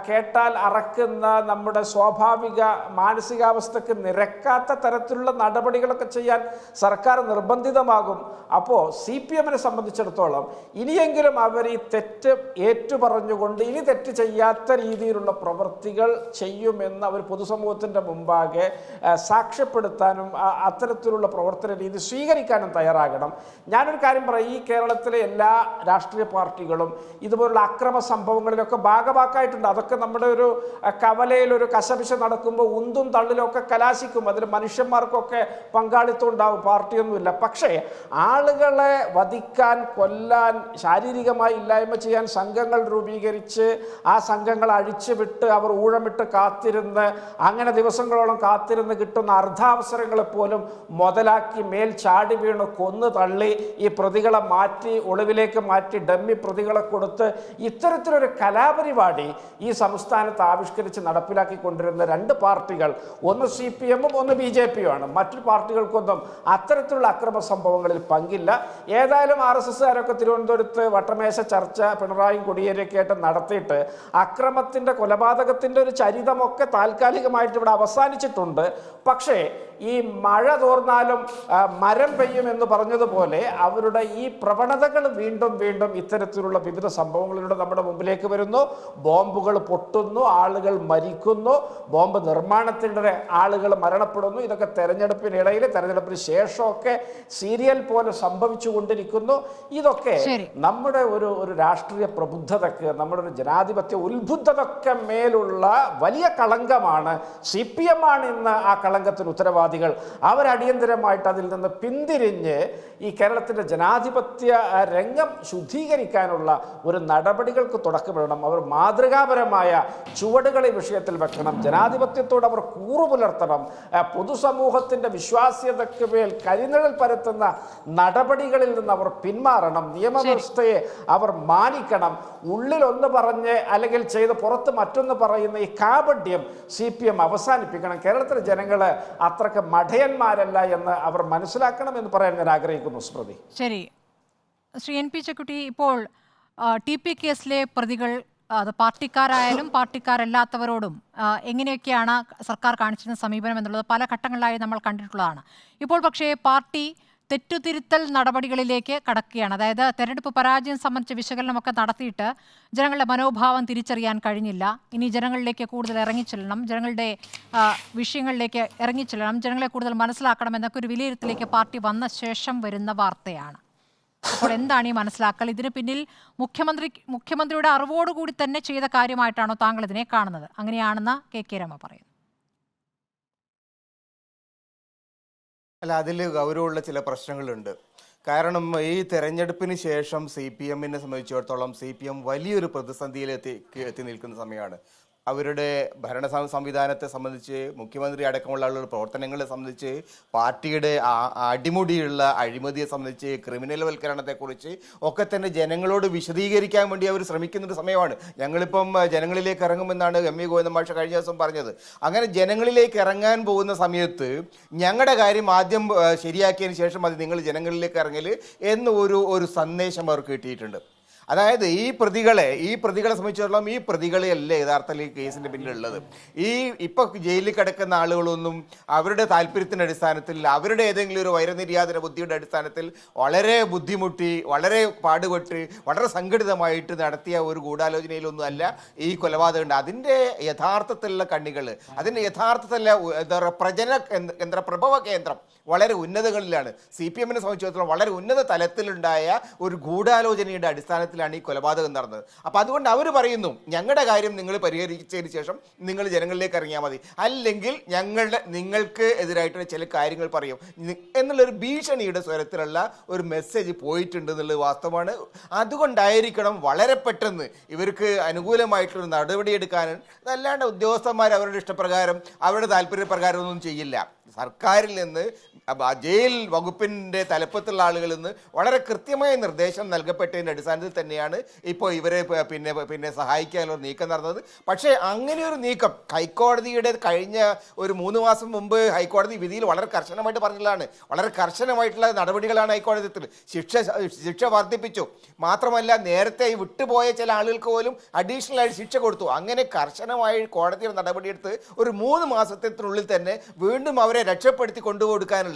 കേട്ടാൽ അറക്കുന്ന നമ്മുടെ സ്വാഭാവിക മാനസികാവസ്ഥക്ക് നിരക്കാത്ത തരത്തിലുള്ള നടപടികളൊക്കെ ചെയ്യാൻ സർക്കാർ നിർബന്ധിതമാകും. അപ്പോൾ CPM-നെ സംബന്ധിച്ചിടത്തോളം ഇനിയെങ്കിലും അവർ ഈ തെറ്റ് ഏറ്റുപറഞ്ഞുകൊണ്ട് ഇനി തെറ്റ് ചെയ്യാത്ത രീതിയിലുള്ള പ്രവൃത്തികൾ ചെയ്യുമെന്ന് അവർ പൊതുസമൂഹത്തിൻ്റെ മുമ്പാകെ സാക്ഷ്യപ്പെടുത്താനും അത്തരത്തിലുള്ള പ്രവർത്തന രീതി സ്വീകരിക്കാനും തയ്യാറാകണം. ഞാനൊരു കാര്യം പറയാം, ഈ കേരളത്തിലെ എല്ലാ രാഷ്ട്രീയ പാർട്ടികളും ഇതുപോലുള്ള അക്രമ സംഭവങ്ങളിലൊക്കെ ഭാഗഭാക്കായിട്ടുണ്ട്. അതൊക്കെ നമ്മുടെ ഒരു കവലയിലൊരു കശപിശ നടക്കുമ്പോൾ ഉന്തും തള്ളിലൊക്കെ കലാശിക്കും. അതിൽ മനുഷ്യന്മാർക്കൊക്കെ പങ്കാളിത്തം ഉണ്ടാവും, പാർട്ടിയൊന്നുമില്ല. പക്ഷേ ആളുകളെ വധിക്കാൻ, കൊല്ലാൻ, ശാരീരികമായി ഇല്ലായ്മ ചെയ്യാൻ സംഘങ്ങൾ രൂപീകരിച്ച് ആ സംഘങ്ങൾ അഴിച്ചുവിട്ട് അവർ ഊഴമിട്ട് കാത്തിരുന്ന് അങ്ങനെ ദിവസങ്ങളോളം കാത്തിരുന്ന് കിട്ടുന്ന അർദ്ധാവസരങ്ങളെ പോലും മുതലാക്കി മേൽ ചാടി വീണ് കൊന്നു തള്ളി ഈ പ്രതികളെ മാറ്റി ഒളിവിലേക്ക് മാറ്റി ഡമ്മി പ്രതികളെ കൊടുത്ത് ഇത്തരത്തിലൊരു കലാപരിപാടി ഈ സംസ്ഥാനത്ത് ആവിഷ്കരിച്ച് നടപ്പിലാക്കിക്കൊണ്ടിരുന്ന രണ്ട് പാർട്ടികൾ, ഒന്ന് CPM-ഉം ഒന്ന് BJP-യുമാണ്. മറ്റു പാർട്ടികൾക്കൊന്നും അത്തരത്തിലുള്ള അക്രമ സംഭവങ്ങളിൽ പങ്കില്ല. ഏതായാലും RSSകാരൊക്കെ തിരുവനന്തപുരത്ത് വട്ടമേശ ചർച്ച പിണറായിയും കോടിയേരിയൊക്കെ ആയിട്ട് നടത്തിയിട്ട് അക്രമത്തിൻ്റെ കൊലപാതകത്തിൻ്റെ ഒരു ചരിതമൊക്കെ താൽക്കാലികമായിട്ട് ഇവിടെ അവസാനിച്ചിട്ടുണ്ട്. പക്ഷേ ഈ മഴ തോർന്നാലും മരം പെയ്യുമെന്ന് പറഞ്ഞതുപോലെ അവരുടെ ഈ പ്രവണതകൾ വീണ്ടും വീണ്ടും ഇത്തരത്തിലുള്ള വിവിധ സംഭവങ്ങളിലൂടെ നമ്മുടെ മുമ്പിലേക്ക് വരുന്നു. ബോംബുകൾ പൊട്ടുന്നു, ആളുകൾ മരിക്കുന്നു, ബോംബ് നിർമ്മാണത്തിനിടെ ആളുകൾ മരണപ്പെടുന്നു. ഇതൊക്കെ തെരഞ്ഞെടുപ്പിനിടയിൽ തെരഞ്ഞെടുപ്പിന് ശേഷമൊക്കെ സീരിയൽ പോലെ സംഭവിച്ചു കൊണ്ടിരിക്കുന്നു. ഇതൊക്കെ നമ്മുടെ ഒരു രാഷ്ട്രീയ പ്രബുദ്ധതയ്ക്ക്, നമ്മുടെ ഒരു ജനാധിപത്യ ഉത്ബുദ്ധതയ്ക്ക് മേലുള്ള വലിയ കളങ്കമാണ്. CPM-ആണ് ഇന്ന് ആ കളങ്കത്തിന് ഉത്തരവാദികൾ. അവരടിയന്തരമായിട്ട് അതിൽ നിന്ന് പിന്തിരിഞ്ഞ് ഈ കേരളത്തിൻ്റെ ജനാധിപത്യ രംഗം ശുദ്ധീകരിക്കാനുള്ള ഒരു നടപടികൾക്ക് തുടക്കമിടണം. അവർ മാതൃകാപരമായ ചുവടുകൾ ഈ വിഷയത്തിൽ വെക്കണം. ജനാധിപത്യത്തോട് അവർ കൂറുപുലർത്തണം. പൊതുസമൂഹത്തിൻ്റെ വിശ്വാസ്യതയ്ക്ക് മേൽ കരിനിഴൽ പരത്തുന്ന നടപടികളിൽ നിന്ന് അവർ പിന്മാറണം. നിയമവ്യവസ്ഥയെ അവർ മാനിക്കണം. ഉള്ളിലൊന്ന് പറഞ്ഞ് അല്ലെങ്കിൽ ചെയ്ത് പുറത്ത് മറ്റൊന്ന് പറയുന്ന ഈ കാപഢ്യം CPM അവസാനിപ്പിക്കണം. കേരളത്തിലെ ജനങ്ങൾ അത്രയ്ക്ക് മഠയന്മാരല്ല എന്ന് അവർ മനസ്സിലാക്കണം എന്ന് പറയാൻ ഞാൻ ആഗ്രഹിക്കുന്നു. സ്മൃതി.
ശരി, ശ്രീ NP ചെക്കുട്ടി, ഇപ്പോൾ TP കേസിലെ പ്രതികൾ അത് പാർട്ടിക്കാരായാലും പാർട്ടിക്കാരല്ലാത്തവരോടും എങ്ങനെയൊക്കെയാണ് സർക്കാർ കാണിച്ചിരുന്ന സമീപനം എന്നുള്ളത് പല ഘട്ടങ്ങളിലായി നമ്മൾ കണ്ടിട്ടുള്ളതാണ്. ഇപ്പോൾ പക്ഷേ പാർട്ടി തെറ്റുതിരുത്തൽ നടപടികളിലേക്ക് കടക്കുകയാണ്. അതായത് തെരഞ്ഞെടുപ്പ് പരാജയം സംബന്ധിച്ച വിശകലനമൊക്കെ നടത്തിയിട്ട് ജനങ്ങളുടെ മനോഭാവം തിരിച്ചറിയാൻ കഴിഞ്ഞില്ല. ഇനി ജനങ്ങളിലേക്ക് കൂടുതൽ ഇറങ്ങിച്ചെല്ലണം, ജനങ്ങളുടെ വിഷയങ്ങളിലേക്ക് ഇറങ്ങിച്ചെല്ലണം, ജനങ്ങളെ കൂടുതൽ മനസ്സിലാക്കണം എന്നൊക്കെ ഒരു വിലയിരുത്തലേക്ക് പാർട്ടി വന്ന ശേഷം വരുന്ന വാർത്തയാണ്. അപ്പോൾ എന്താണ് ഈ മനസ്സിലാക്കൽ? ഇതിന് പിന്നിൽ മുഖ്യമന്ത്രിയുടെ അറിവോടുകൂടി തന്നെ ചെയ്ത കാര്യമായിട്ടാണോ താങ്കൾ ഇതിനെ കാണുന്നത്? അങ്ങനെയാണെന്ന് KK രമ പറയുന്നു.
അല്ല, അതിൽ ഗൗരവമുള്ള ചില പ്രശ്നങ്ങളുണ്ട്. കാരണം ഈ തെരഞ്ഞെടുപ്പിന് ശേഷം CPM-നെ സംബന്ധിച്ചിടത്തോളം CPM വലിയൊരു പ്രതിസന്ധിയിൽ എത്തി നിൽക്കുന്ന സമയമാണ്. അവരുടെ ഭരണ സംവിധാനത്തെ സംബന്ധിച്ച്, മുഖ്യമന്ത്രി അടക്കമുള്ള ആളുകളുടെ പ്രവർത്തനങ്ങളെ സംബന്ധിച്ച്, പാർട്ടിയുടെ അടിമുടിയുള്ള അഴിമതിയെ സംബന്ധിച്ച്, ക്രിമിനൽവൽക്കരണത്തെക്കുറിച്ച് ഒക്കെ തന്നെ ജനങ്ങളോട് വിശദീകരിക്കാൻ വേണ്ടി അവർ ശ്രമിക്കുന്നൊരു സമയമാണ്. ഞങ്ങളിപ്പം ജനങ്ങളിലേക്ക് ഇറങ്ങുമെന്നാണ് MV ഗോവിന്ദൻ മാഷ് കഴിഞ്ഞ ദിവസം പറഞ്ഞത്. അങ്ങനെ ജനങ്ങളിലേക്ക് ഇറങ്ങാൻ പോകുന്ന സമയത്ത് ഞങ്ങളുടെ കാര്യം ആദ്യം ശരിയാക്കിയതിന് ശേഷം അത് നിങ്ങൾ ജനങ്ങളിലേക്ക് ഇറങ്ങൽ എന്ന ഒരു സന്ദേശം അവർക്ക് കിട്ടിയിട്ടുണ്ട്. അതായത് ഈ പ്രതികളെ സംബന്ധിച്ചിടത്തോളം ഈ പ്രതികളെയല്ലേ യഥാർത്ഥത്തിൽ ഈ കേസിന്റെ പിന്നിലുള്ളത്. ഇപ്പൊ ജയിലിൽ കിടക്കുന്ന ആളുകളൊന്നും അവരുടെ താല്പര്യത്തിന്റെ അടിസ്ഥാനത്തിൽ, അവരുടെ ഏതെങ്കിലും ഒരു വൈരനിര്യാതന ബുദ്ധിയുടെ അടിസ്ഥാനത്തിൽ വളരെ ബുദ്ധിമുട്ടി, വളരെ പാടുപെട്ട്, വളരെ സംഘടിതമായിട്ട് നടത്തിയ ഒരു ഗൂഢാലോചനയിലൊന്നും അല്ല ഈ കൊലപാതകം ഉണ്ട്. അതിന്റെ യഥാർത്ഥത്തിലുള്ള കണ്ണികൾ, അതിന്റെ യഥാർത്ഥത്തിലുള്ള എന്താ പറയുക പ്രജന പ്രഭവ കേന്ദ്രം വളരെ ഉന്നതങ്ങളിലാണ്. CPM-നെ സംബന്ധിച്ചിടത്തോളം വളരെ ഉന്നത തലത്തിലുണ്ടായ ഒരു ഗൂഢാലോചനയുടെ അടിസ്ഥാനത്തിലാണ് ഈ കൊലപാതകം നടന്നത്. അപ്പം അതുകൊണ്ട് അവർ പറയുന്നു, ഞങ്ങളുടെ കാര്യം നിങ്ങൾ പരിഹരിച്ചതിന് ശേഷം നിങ്ങൾ ജനങ്ങളിലേക്ക് ഇറങ്ങിയാൽ മതി, അല്ലെങ്കിൽ നിങ്ങൾക്ക് എതിരായിട്ടുള്ള ചില കാര്യങ്ങൾ പറയും എന്നുള്ളൊരു ഭീഷണിയുടെ സ്വരത്തിലുള്ള ഒരു മെസ്സേജ് പോയിട്ടുണ്ട് എന്നുള്ളത് വാസ്തവമാണ്. അതുകൊണ്ടായിരിക്കണം വളരെ പെട്ടെന്ന് ഇവർക്ക് അനുകൂലമായിട്ടുള്ള നടപടിയെടുക്കാനും. അതല്ലാണ്ട് ഉദ്യോഗസ്ഥന്മാർ അവരുടെ ഇഷ്ടപ്രകാരം അവരുടെ താല്പര്യപ്രകാരം ഒന്നും ചെയ്യില്ല. സർക്കാരിൽ നിന്ന്, ജയിൽ വകുപ്പിൻ്റെ തലപ്പത്തുള്ള ആളുകളിൽ നിന്ന് വളരെ കൃത്യമായ നിർദ്ദേശം നൽകപ്പെട്ടതിൻ്റെ അടിസ്ഥാനത്തിൽ തന്നെയാണ് ഇപ്പോൾ ഇവരെ പിന്നെ സഹായിക്കാനുള്ള നീക്കം നടന്നത്. പക്ഷേ അങ്ങനെയൊരു നീക്കം ഹൈക്കോടതിയുടെ കഴിഞ്ഞ ഒരു 3 മാസം മുമ്പ് ഹൈക്കോടതി വിധിയിൽ വളരെ കർശനമായിട്ട് പറഞ്ഞതാണ്. വളരെ കർശനമായിട്ടുള്ള നടപടികളാണ് ഹൈക്കോടതി. ശിക്ഷ വർദ്ധിപ്പിച്ചു. മാത്രമല്ല, നേരത്തെ വിട്ടുപോയ ചില ആളുകൾക്ക് പോലും അഡീഷണൽ ആയിട്ട് ശിക്ഷ കൊടുത്തു. അങ്ങനെ കർശനമായി കോടതിയുടെ നടപടിയെടുത്ത് ഒരു 3 മാസത്തിനുള്ളിൽ തന്നെ വീണ്ടും അവരെ രക്ഷപ്പെടുത്തി കൊണ്ടുകൊടുക്കാനുള്ള,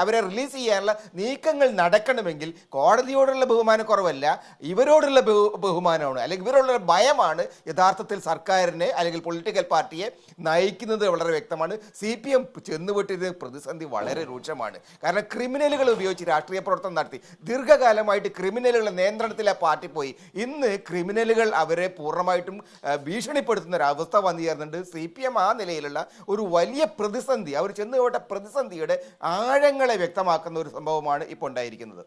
അവരെ റിലീസ് ചെയ്യാനുള്ള നീക്കങ്ങൾ നടക്കണമെങ്കിൽ കോടതിയോടുള്ള ബഹുമാനക്കുറവല്ല, ഇവരോടുള്ള ബഹുമാനമാണ്, അല്ലെങ്കിൽ ഇവരോടുള്ള ഭയമാണ് യഥാർത്ഥത്തിൽ സർക്കാരിനെ അല്ലെങ്കിൽ പൊളിറ്റിക്കൽ പാർട്ടിയെ നയിക്കുന്നത്. വളരെ വ്യക്തമാണ്. CPM ചെന്നുപെട്ടിരുന്ന പ്രതിസന്ധി വളരെ രൂക്ഷമാണ്. കാരണം ക്രിമിനലുകൾ ഉപയോഗിച്ച് രാഷ്ട്രീയ പ്രവർത്തനം നടത്തി ദീർഘകാലമായിട്ട് ക്രിമിനലുകളുടെ നിയന്ത്രണത്തിൽ ആ പാർട്ടി പോയി. ഇന്ന് ക്രിമിനലുകൾ അവരെ പൂർണ്ണമായിട്ടും ഭീഷണിപ്പെടുത്തുന്ന ഒരു അവസ്ഥ വന്നു ചേർന്നുണ്ട്. CPM ആ നിലയിലുള്ള ഒരു വലിയ പ്രതിസന്ധി, അവർ ചെന്നുപോട്ട പ്രതിസന്ധിയുടെ ആഴങ്ങളെ വ്യക്തമാക്കുന്ന ഒരു സംഭവമാണ് ഇപ്പോൾ ഉണ്ടായിരിക്കുന്നത്.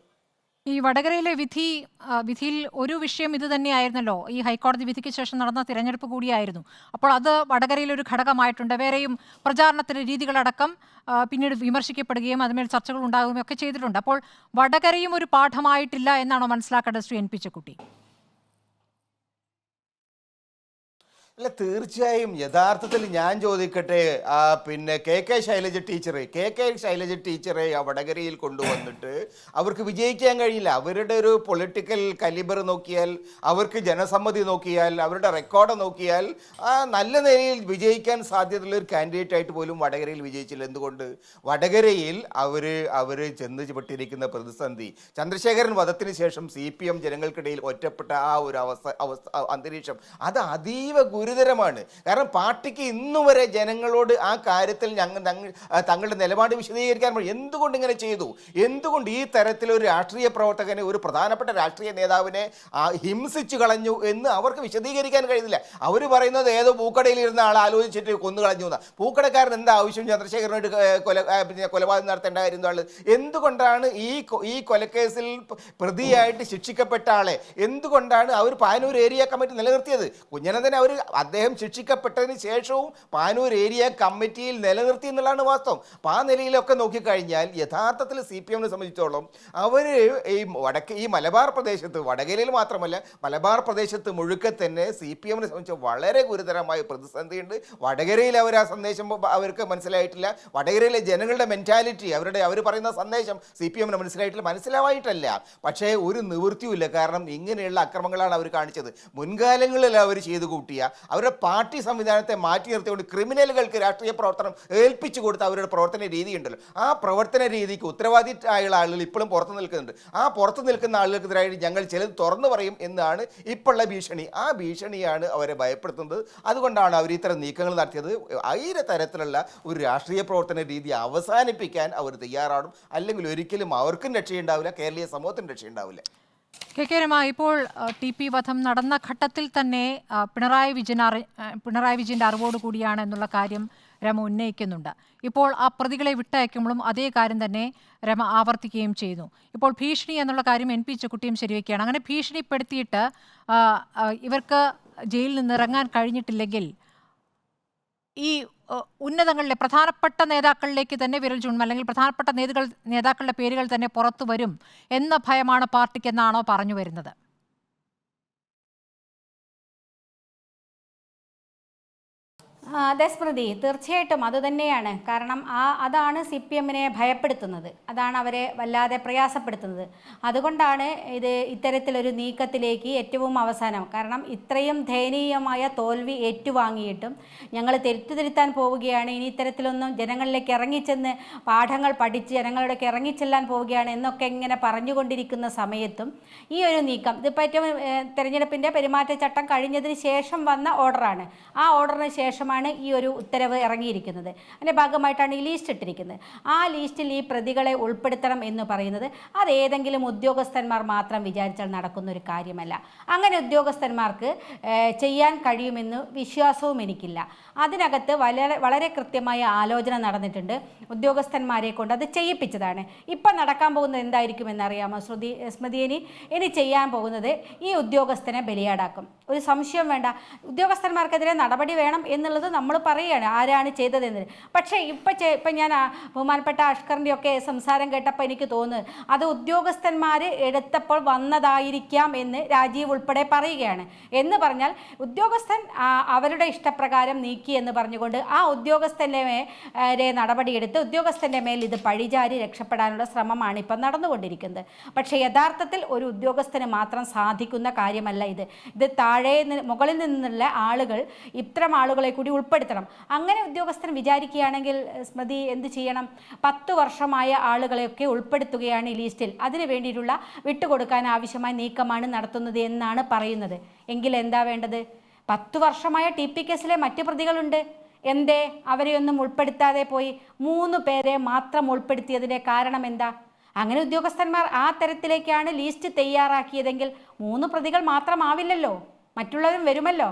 ഈ വടകരയിലെ വിധിയിൽ ഒരു വിഷയം ഇത് തന്നെയായിരുന്നല്ലോ. ഈ ഹൈക്കോടതി വിധിക്ക് ശേഷം നടന്ന തിരഞ്ഞെടുപ്പ് കൂടിയായിരുന്നു. അപ്പോൾ അത് വടകരയിലെ ഒരു ഘടകമായിട്ടുണ്ട്. വേറെയും പ്രചാരണത്തിൻ്റെ രീതികളടക്കം പിന്നീട് വിമർശിക്കപ്പെടുകയും അതിന്മേൽ ചർച്ചകൾ ഉണ്ടാകുകയും ഒക്കെ ചെയ്തിട്ടുണ്ട്. അപ്പോൾ വടകരയും ഒരു പാഠമായിട്ടില്ല എന്നാണോ മനസ്സിലാക്കേണ്ടത് ശ്രീ NP ചെക്കുട്ടി?
അല്ല, തീർച്ചയായും. യഥാർത്ഥത്തിൽ ഞാൻ ചോദിക്കട്ടെ, പിന്നെ KK ശൈലജ ടീച്ചറെ വടകരയിൽ കൊണ്ടുവന്നിട്ട് അവർക്ക് വിജയിക്കാൻ കഴിയില്ല. അവരുടെ ഒരു പൊളിറ്റിക്കൽ കലിബർ നോക്കിയാൽ, അവർക്ക് ജനസമ്മതി നോക്കിയാൽ, അവരുടെ റെക്കോർഡ് നോക്കിയാൽ നല്ല നിലയിൽ വിജയിക്കാൻ സാധ്യതയുള്ള ഒരു കാൻഡിഡേറ്റ് ആയിട്ട് പോലും വടകരയിൽ വിജയിച്ചില്ല. എന്തുകൊണ്ട്? വടകരയിൽ അവർ ചെന്നുപെട്ടിരിക്കുന്ന പ്രതിസന്ധി, ചന്ദ്രശേഖരൻ വധത്തിന് ശേഷം CPM ജനങ്ങൾക്കിടയിൽ ഒറ്റപ്പെട്ട ആ ഒരു അന്തരീക്ഷം, അത് അതീവ ഗുരുതരമാണ്. കാരണം പാർട്ടിക്ക് ഇന്നുവരെ ജനങ്ങളോട് ആ കാര്യത്തിൽ തങ്ങളുടെ നിലപാട് വിശദീകരിക്കാൻ എന്തുകൊണ്ട് ഇങ്ങനെ ചെയ്തു, എന്തുകൊണ്ട് ഈ തരത്തിലൊരു രാഷ്ട്രീയ പ്രവർത്തകനെ, ഒരു പ്രധാനപ്പെട്ട രാഷ്ട്രീയ നേതാവിനെ ഹിംസിച്ചു കളഞ്ഞു എന്ന് അവർക്ക് വിശദീകരിക്കാൻ കഴിയുന്നില്ല. അവർ പറയുന്നത് ഏതോ പൂക്കടയിൽ ഇരുന്ന ആൾ ആലോചിച്ചിട്ട് കൊന്നു കളഞ്ഞു എന്നാ. പൂക്കടക്കാരൻ എന്താ ആവശ്യം ചന്ദ്രശേഖരനായിട്ട് കൊലപാതകം നടത്തേണ്ടായിരുന്നു ആൾ? എന്തുകൊണ്ടാണ് ഈ കൊലക്കേസിൽ പ്രതിയായിട്ട് ശിക്ഷിക്കപ്പെട്ട ആളെ എന്തുകൊണ്ടാണ് അവർ പാനൂർ ഏരിയ കമ്മിറ്റി നിലനിർത്തിയത്? കുഞ്ഞനന്ദനെ അദ്ദേഹം ശിക്ഷിക്കപ്പെട്ടതിന് ശേഷവും പാനൂർ ഏരിയ കമ്മിറ്റിയിൽ നിലനിർത്തി എന്നുള്ളതാണ് വാസ്തവം. അപ്പോൾ ആ നിലയിലൊക്കെ നോക്കിക്കഴിഞ്ഞാൽ യഥാർത്ഥത്തിൽ CPM-നെ സംബന്ധിച്ചോളം അവർ ഈ മലബാർ പ്രദേശത്ത്, വടകരയിൽ മാത്രമല്ല മലബാർ പ്രദേശത്ത് മുഴുക്കെ തന്നെ CPM-നെ സംബന്ധിച്ച് വളരെ ഗുരുതരമായ പ്രതിസന്ധിയുണ്ട്. വടകരയിൽ അവർ ആ സന്ദേശം അവർക്ക് മനസ്സിലായിട്ടില്ല. വടകരയിലെ ജനങ്ങളുടെ മെൻറ്റാലിറ്റി, അവർ പറയുന്ന സന്ദേശം CPM-ന് മനസ്സിലാവായിട്ടല്ല. പക്ഷേ ഒരു നിവൃത്തിയുമില്ല. കാരണം ഇങ്ങനെയുള്ള അക്രമങ്ങളാണ് അവർ കാണിച്ചത്. മുൻകാലങ്ങളിൽ അവർ ചെയ്തു കൂട്ടിയ അവരുടെ പാർട്ടി സംവിധാനത്തെ മാറ്റി നിർത്തിക്കൊണ്ട് ക്രിമിനലുകൾക്ക് രാഷ്ട്രീയ പ്രവർത്തനം ഏൽപ്പിച്ചു കൊടുത്ത അവരുടെ പ്രവർത്തന രീതി ഉണ്ടല്ലോ, ആ പ്രവർത്തന രീതിക്ക് ഉത്തരവാദിത്തമായ ആളുകൾ ഇപ്പോഴും പുറത്തു നിൽക്കുന്നുണ്ട്. ആ പുറത്തു നിൽക്കുന്ന ആളുകൾക്കെതിരായിട്ട് ഞങ്ങൾ ചിലത് തുറന്നു പറയും എന്നാണ് ഇപ്പോഴുള്ള ഭീഷണി. ആ ഭീഷണിയാണ് അവരെ ഭയപ്പെടുത്തുന്നത്. അതുകൊണ്ടാണ് അവർ ഇത്തരം നീക്കങ്ങൾ നടത്തിയത്. ഈ തരത്തിലുള്ള ഒരു രാഷ്ട്രീയ പ്രവർത്തന രീതി അവസാനിപ്പിക്കാൻ അവർ തയ്യാറാണ്. അല്ലെങ്കിൽ ഒരിക്കലും അവർക്കും രക്ഷയുണ്ടാവില്ല, കേരളീയ സമൂഹത്തിന് രക്ഷയുണ്ടാവില്ല.
KK രമ, ഇപ്പോൾ TP വധം നടന്ന ഘട്ടത്തിൽ തന്നെ പിണറായി വിജയൻ്റെ അറിവോട് കൂടിയാണ് എന്നുള്ള കാര്യം രമ ഉന്നയിക്കുന്നുണ്ട്. ഇപ്പോൾ ആ പ്രതികളെ വിട്ടയക്കുമ്പോഴും അതേ കാര്യം തന്നെ രമ ആവർത്തിക്കുകയും ചെയ്യുന്നു. ഇപ്പോൾ ഭീഷണി എന്നുള്ള കാര്യം NP ചെക്കുട്ടിയും ശരിവെക്കുകയാണ്. അങ്ങനെ ഭീഷണിപ്പെടുത്തിയിട്ട് ഇവർക്ക് ജയിലിൽ നിന്ന് ഇറങ്ങാൻ കഴിഞ്ഞിട്ടില്ലെങ്കിൽ ഈ ഉന്നതങ്ങളിലെ പ്രധാനപ്പെട്ട നേതാക്കളിലേക്ക് തന്നെ വിരൽ ചൂണ്ടും, അല്ലെങ്കിൽ പ്രധാനപ്പെട്ട നേതാക്കളുടെ പേരുകൾ തന്നെ പുറത്തു വരും എന്ന ഭയമാണ് പാർട്ടിക്കെന്നാണോ പറഞ്ഞു വരുന്നത്?
അതെ സ്മൃതി, തീർച്ചയായിട്ടും അതുതന്നെയാണ്. കാരണം അതാണ് CPM-നെ ഭയപ്പെടുത്തുന്നത്, അതാണ് അവരെ വല്ലാതെ പ്രയാസപ്പെടുത്തുന്നത്. അതുകൊണ്ടാണ് ഇത്തരത്തിലൊരു നീക്കത്തിലേക്ക് ഏറ്റവും അവസാനം, കാരണം ഇത്രയും ദയനീയമായ തോൽവി ഏറ്റുവാങ്ങിയിട്ടും ഞങ്ങൾ തിരുത്താൻ പോവുകയാണ്, ഇനി ഇത്തരത്തിലൊന്നും ജനങ്ങളിലേക്ക് ഇറങ്ങിച്ചെന്ന് പാഠങ്ങൾ പഠിച്ച് ജനങ്ങളിലേക്ക് ഇറങ്ങിച്ചെല്ലാൻ പോവുകയാണ് എന്നൊക്കെ ഇങ്ങനെ പറഞ്ഞുകൊണ്ടിരിക്കുന്ന സമയത്തും ഈ ഒരു നീക്കം, ഇതിപ്പോൾ ഏറ്റവും തെരഞ്ഞെടുപ്പിൻ്റെ പെരുമാറ്റച്ചട്ടം കഴിഞ്ഞതിന് ശേഷം വന്ന ഓർഡറാണ്. ആ ഓർഡറിന് ശേഷമാണ് ഈ ഒരു ഉത്തരവ് ഇറങ്ങിയിരിക്കുന്നത്. അതിൻ്റെ ഭാഗമായിട്ടാണ് ഈ ലിസ്റ്റ് ഇട്ടിരിക്കുന്നത്. ആ ലിസ്റ്റിൽ ഈ പ്രതികളെ ഉൾപ്പെടുത്തണം എന്ന് പറയുന്നത് അത് ഏതെങ്കിലും ഉദ്യോഗസ്ഥന്മാർ മാത്രം വിചാരിച്ചാൽ നടക്കുന്ന ഒരു കാര്യമല്ല. അങ്ങനെ ഉദ്യോഗസ്ഥന്മാർക്ക് ചെയ്യാൻ കഴിയുമെന്ന് വിശ്വാസവും എനിക്കില്ല. അതിനകത്ത് വളരെ കൃത്യമായ ആലോചന നടന്നിട്ടുണ്ട്, ഉദ്യോഗസ്ഥന്മാരെ കൊണ്ട് അത് ചെയ്യിപ്പിച്ചതാണ്. ഇപ്പം നടക്കാൻ പോകുന്നത് എന്തായിരിക്കുമെന്നറിയാമോ സ്മൃതി? ഇനി ചെയ്യാൻ പോകുന്നത് ഈ ഉദ്യോഗസ്ഥനെ ബലിയാടാക്കും. ഒരു സംശയം വേണ്ട, ഉദ്യോഗസ്ഥന്മാർക്കെതിരെ നടപടി വേണം എന്നുള്ളത് നമ്മൾ പറയുകയാണ്, ആരാണ് ചെയ്തതെന്ന്. പക്ഷേ ഇപ്പം ഞാൻ ബഹുമാനപ്പെട്ട അഷ്കറിൻ്റെയൊക്കെ സംസാരം കേട്ടപ്പോൾ എനിക്ക് തോന്നുന്നത് അത് ഉദ്യോഗസ്ഥന്മാർ എടുത്തപ്പോൾ വന്നതായിരിക്കാം എന്ന് രാജീവ് ഉൾപ്പെടെ പറയുകയാണ്. എന്ന് പറഞ്ഞാൽ ഉദ്യോഗസ്ഥൻ അവരുടെ ഇഷ്ടപ്രകാരം നീക്കി എന്ന് പറഞ്ഞുകൊണ്ട് ആ ഉദ്യോഗസ്ഥൻ്റെ നടപടിയെടുത്ത് ഉദ്യോഗസ്ഥൻ്റെ മേൽ ഇത് പഴിചാരി രക്ഷപ്പെടാനുള്ള ശ്രമമാണ് ഇപ്പം നടന്നുകൊണ്ടിരിക്കുന്നത്. പക്ഷേ യഥാർത്ഥത്തിൽ ഒരു ഉദ്യോഗസ്ഥന് മാത്രം സാധിക്കുന്ന കാര്യമല്ല ഇത്. മുകളിൽ നിന്നുള്ള ആളുകൾ ഇത്തരം ആളുകളെ കൂടി ഉൾപ്പെടുത്തണം. അങ്ങനെ ഉദ്യോഗസ്ഥൻ വിചാരിക്കുകയാണെങ്കിൽ സ്മൃതി എന്ത് ചെയ്യണം? 10 വർഷമായ ആളുകളെയൊക്കെ ഉൾപ്പെടുത്തുകയാണ് ഈ ലിസ്റ്റിൽ. അതിന് വേണ്ടിയിട്ടുള്ള വിട്ടുകൊടുക്കാൻ ആവശ്യമായ നീക്കമാണ് നടത്തുന്നത് എന്നാണ് പറയുന്നത്. എങ്കിൽ എന്താ വേണ്ടത്? 10 വർഷമായ TP കേസിലെ മറ്റ് പ്രതികളുണ്ട്. എന്തേ അവരെയൊന്നും ഉൾപ്പെടുത്താതെ പോയി? 3 പേരെ മാത്രം ഉൾപ്പെടുത്തിയതിൻ്റെ കാരണം എന്താ? അങ്ങനെ ഉദ്യോഗസ്ഥന്മാർ ആ തരത്തിലേക്കാണ് ലിസ്റ്റ് തയ്യാറാക്കിയതെങ്കിൽ 3 പ്രതികൾ മാത്രമാവില്ലല്ലോ, മറ്റുള്ളവരും വരുമല്ലോ.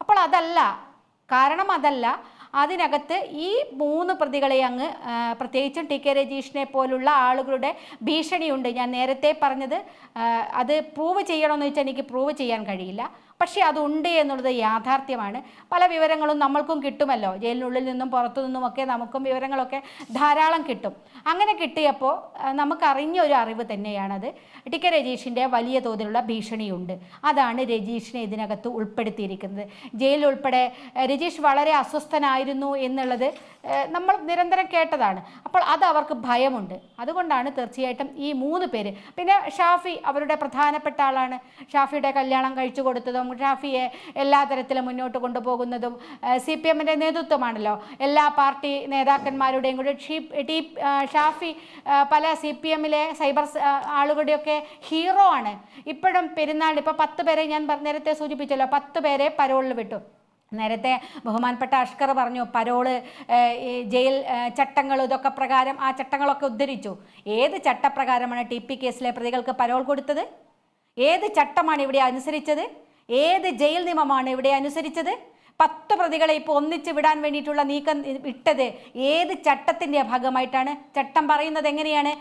അപ്പോൾ അതല്ല കാരണം, അതല്ല അതിനകത്ത് ഈ 3 പ്രതികളെ അങ്ങ് പ്രത്യേകിച്ചും TK രജീഷിനെ പോലുള്ള ആളുകളുടെ ഭീഷണിയുണ്ട്. ഞാൻ നേരത്തെ പറഞ്ഞത് അത് പ്രൂവ് ചെയ്യണമെന്ന് വെച്ചാൽ എനിക്ക് പ്രൂവ് ചെയ്യാൻ കഴിയില്ല, പക്ഷേ അതുണ്ട് എന്നുള്ളത് യാഥാർത്ഥ്യമാണ്. പല വിവരങ്ങളും നമ്മൾക്കും കിട്ടുമല്ലോ, ജയിലിനുള്ളിൽ നിന്നും പുറത്തു നിന്നുമൊക്കെ നമുക്കും വിവരങ്ങളൊക്കെ ധാരാളം കിട്ടും. അങ്ങനെ കിട്ടിയപ്പോൾ നമുക്കറിഞ്ഞ ഒരു അറിവ് തന്നെയാണത്. TK രജീഷിൻ്റെ വലിയ തോതിലുള്ള ഭീഷണിയുണ്ട്. അതാണ് രജീഷിനെ ഇതിനകത്ത് ഉൾപ്പെടുത്തിയിരിക്കുന്നത്. ജയിലിൽ ഉൾപ്പെടെ രജീഷ് വളരെ അസ്വസ്ഥനായിരുന്നു എന്നുള്ളത് നമ്മൾ നിരന്തരം കേട്ടതാണ്. അപ്പോൾ അത് അവർക്ക് ഭയമുണ്ട്. അതുകൊണ്ടാണ് തീർച്ചയായിട്ടും ഈ 3 പേര്. പിന്നെ ഷാഫി അവരുടെ പ്രധാനപ്പെട്ട ആളാണ്. ഷാഫിയുടെ കല്യാണം കഴിച്ചു കൊടുത്തതും ഷാഫിയെ എല്ലാ തരത്തിലും മുന്നോട്ട് കൊണ്ടുപോകുന്നതും CPM-ൻ്റെ നേതൃത്വമാണല്ലോ. എല്ലാ പാർട്ടി നേതാക്കന്മാരുടെയും കൂടി ഷാഫി പല CPM-ലെ സൈബർ ആളുകളുടെയൊക്കെ ഹീറോ ആണ്. ഇപ്പോഴും പെരുന്നാൾ ഇപ്പോൾ 10 പേരെ ഞാൻ നേരത്തെ സൂചിപ്പിച്ചല്ലോ, 10 പേരെ പരോളിൽ വിട്ടു. നേരത്തെ ബഹുമാനപ്പെട്ട അഷ്കർ പറഞ്ഞു പരോള് ജയിൽ ചട്ടങ്ങൾ ഇതൊക്കെ പ്രകാരം ആ ചട്ടങ്ങളൊക്കെ ഉദ്ധരിച്ചു. ഏത് ചട്ടപ്രകാരമാണ് TP കേസിലെ പ്രതികൾക്ക് പരോൾ കൊടുത്തത്? ഏത് ചട്ടമാണ് ഇവിടെ അനുസരിച്ചത്? ഏത് ജയിൽ നിയമമാണ് ഇവിടെ അനുസരിച്ചത്? 10 പ്രതികളെ ഇപ്പോൾ ഒന്നിച്ച് വിടാൻ വേണ്ടിയിട്ടുള്ള നീക്കം ഇട്ടത് ഏത് ചട്ടത്തിൻ്റെ ഭാഗമായിട്ടാണ്? ചട്ടം പറയുന്നത് എങ്ങനെയാണ്?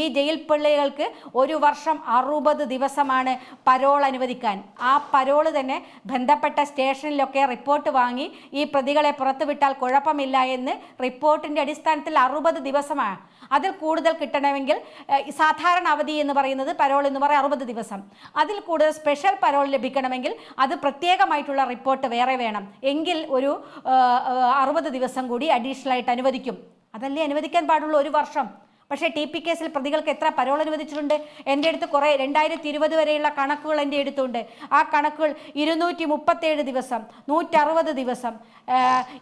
ഈ ജയിൽ പിള്ളേകൾക്ക് 1 വർഷം 60 ദിവസമാണ് പരോൾ അനുവദിക്കാൻ. ആ പരോള് തന്നെ ബന്ധപ്പെട്ട സ്റ്റേഷനിലൊക്കെ റിപ്പോർട്ട് വാങ്ങി ഈ പ്രതികളെ പുറത്തുവിട്ടാൽ കുഴപ്പമില്ല എന്ന് റിപ്പോർട്ടിൻ്റെ അടിസ്ഥാനത്തിൽ 60 ദിവസമാണ്. അതിൽ കൂടുതൽ കിട്ടണമെങ്കിൽ സാധാരണ അവധി എന്ന് പറയുന്നത് പരോൾ എന്ന് പറയുന്നത് 60 ദിവസം. അതിൽ കൂടുതൽ സ്പെഷ്യൽ പരോൾ ലഭിക്കണമെങ്കിൽ അത് പ്രത്യേകമായിട്ടുള്ള റിപ്പോർട്ട് വേറെ വേണം. എങ്കിൽ ഒരു 60 ദിവസം കൂടി അഡീഷണൽ ആയിട്ട് അനുവദിക്കും. അതല്ലേ അനുവദിക്കാൻ പാടുള്ളൂ 1 വർഷം. പക്ഷേ TP കേസിൽ പ്രതികൾക്ക് എത്ര പരോൾ അനുവദിച്ചിട്ടുണ്ട്? എൻ്റെ അടുത്ത് കുറേ 2020 വരെയുള്ള കണക്കുകൾ എൻ്റെ അടുത്തുണ്ട്. ആ കണക്കുകൾ 237 ദിവസം, 160 ദിവസം,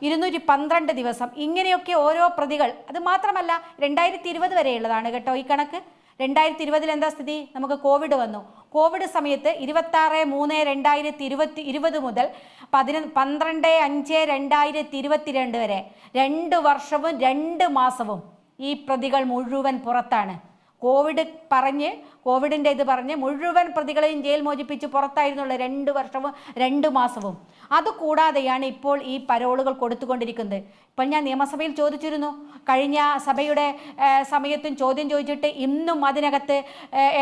212 ദിവസം, ഇങ്ങനെയൊക്കെ ഓരോ പ്രതികൾ. അത് മാത്രമല്ല 2020 വരെയുള്ളതാണ് കേട്ടോ ഈ കണക്ക്. 2020 എന്താ സ്ഥിതി? നമുക്ക് കോവിഡ് വന്നു. കോവിഡ് സമയത്ത് 26/3/2020 മുതൽ 12/5/2022 വരെ 2 വർഷവും 2 മാസവും ഈ പ്രതികൾ മുഴുവൻ പുറത്താണ്. കോവിഡിൻ്റെ ഇത് പറഞ്ഞ് മുഴുവൻ പ്രതികളെയും ജയിൽ മോചിപ്പിച്ച് പുറത്തായിരുന്നുള്ള 2 വർഷവും 2 മാസവും. അതുകൂടാതെയാണ് ഇപ്പോൾ ഈ പരോളുകൾ കൊടുത്തുകൊണ്ടിരിക്കുന്നത്. ഇപ്പോൾ ഞാൻ നിയമസഭയിൽ ചോദിച്ചിരുന്നു, കഴിഞ്ഞ സഭയുടെ സമയത്തും ചോദ്യം ചോദിച്ചിട്ട് ഇന്നും അതിനകത്ത്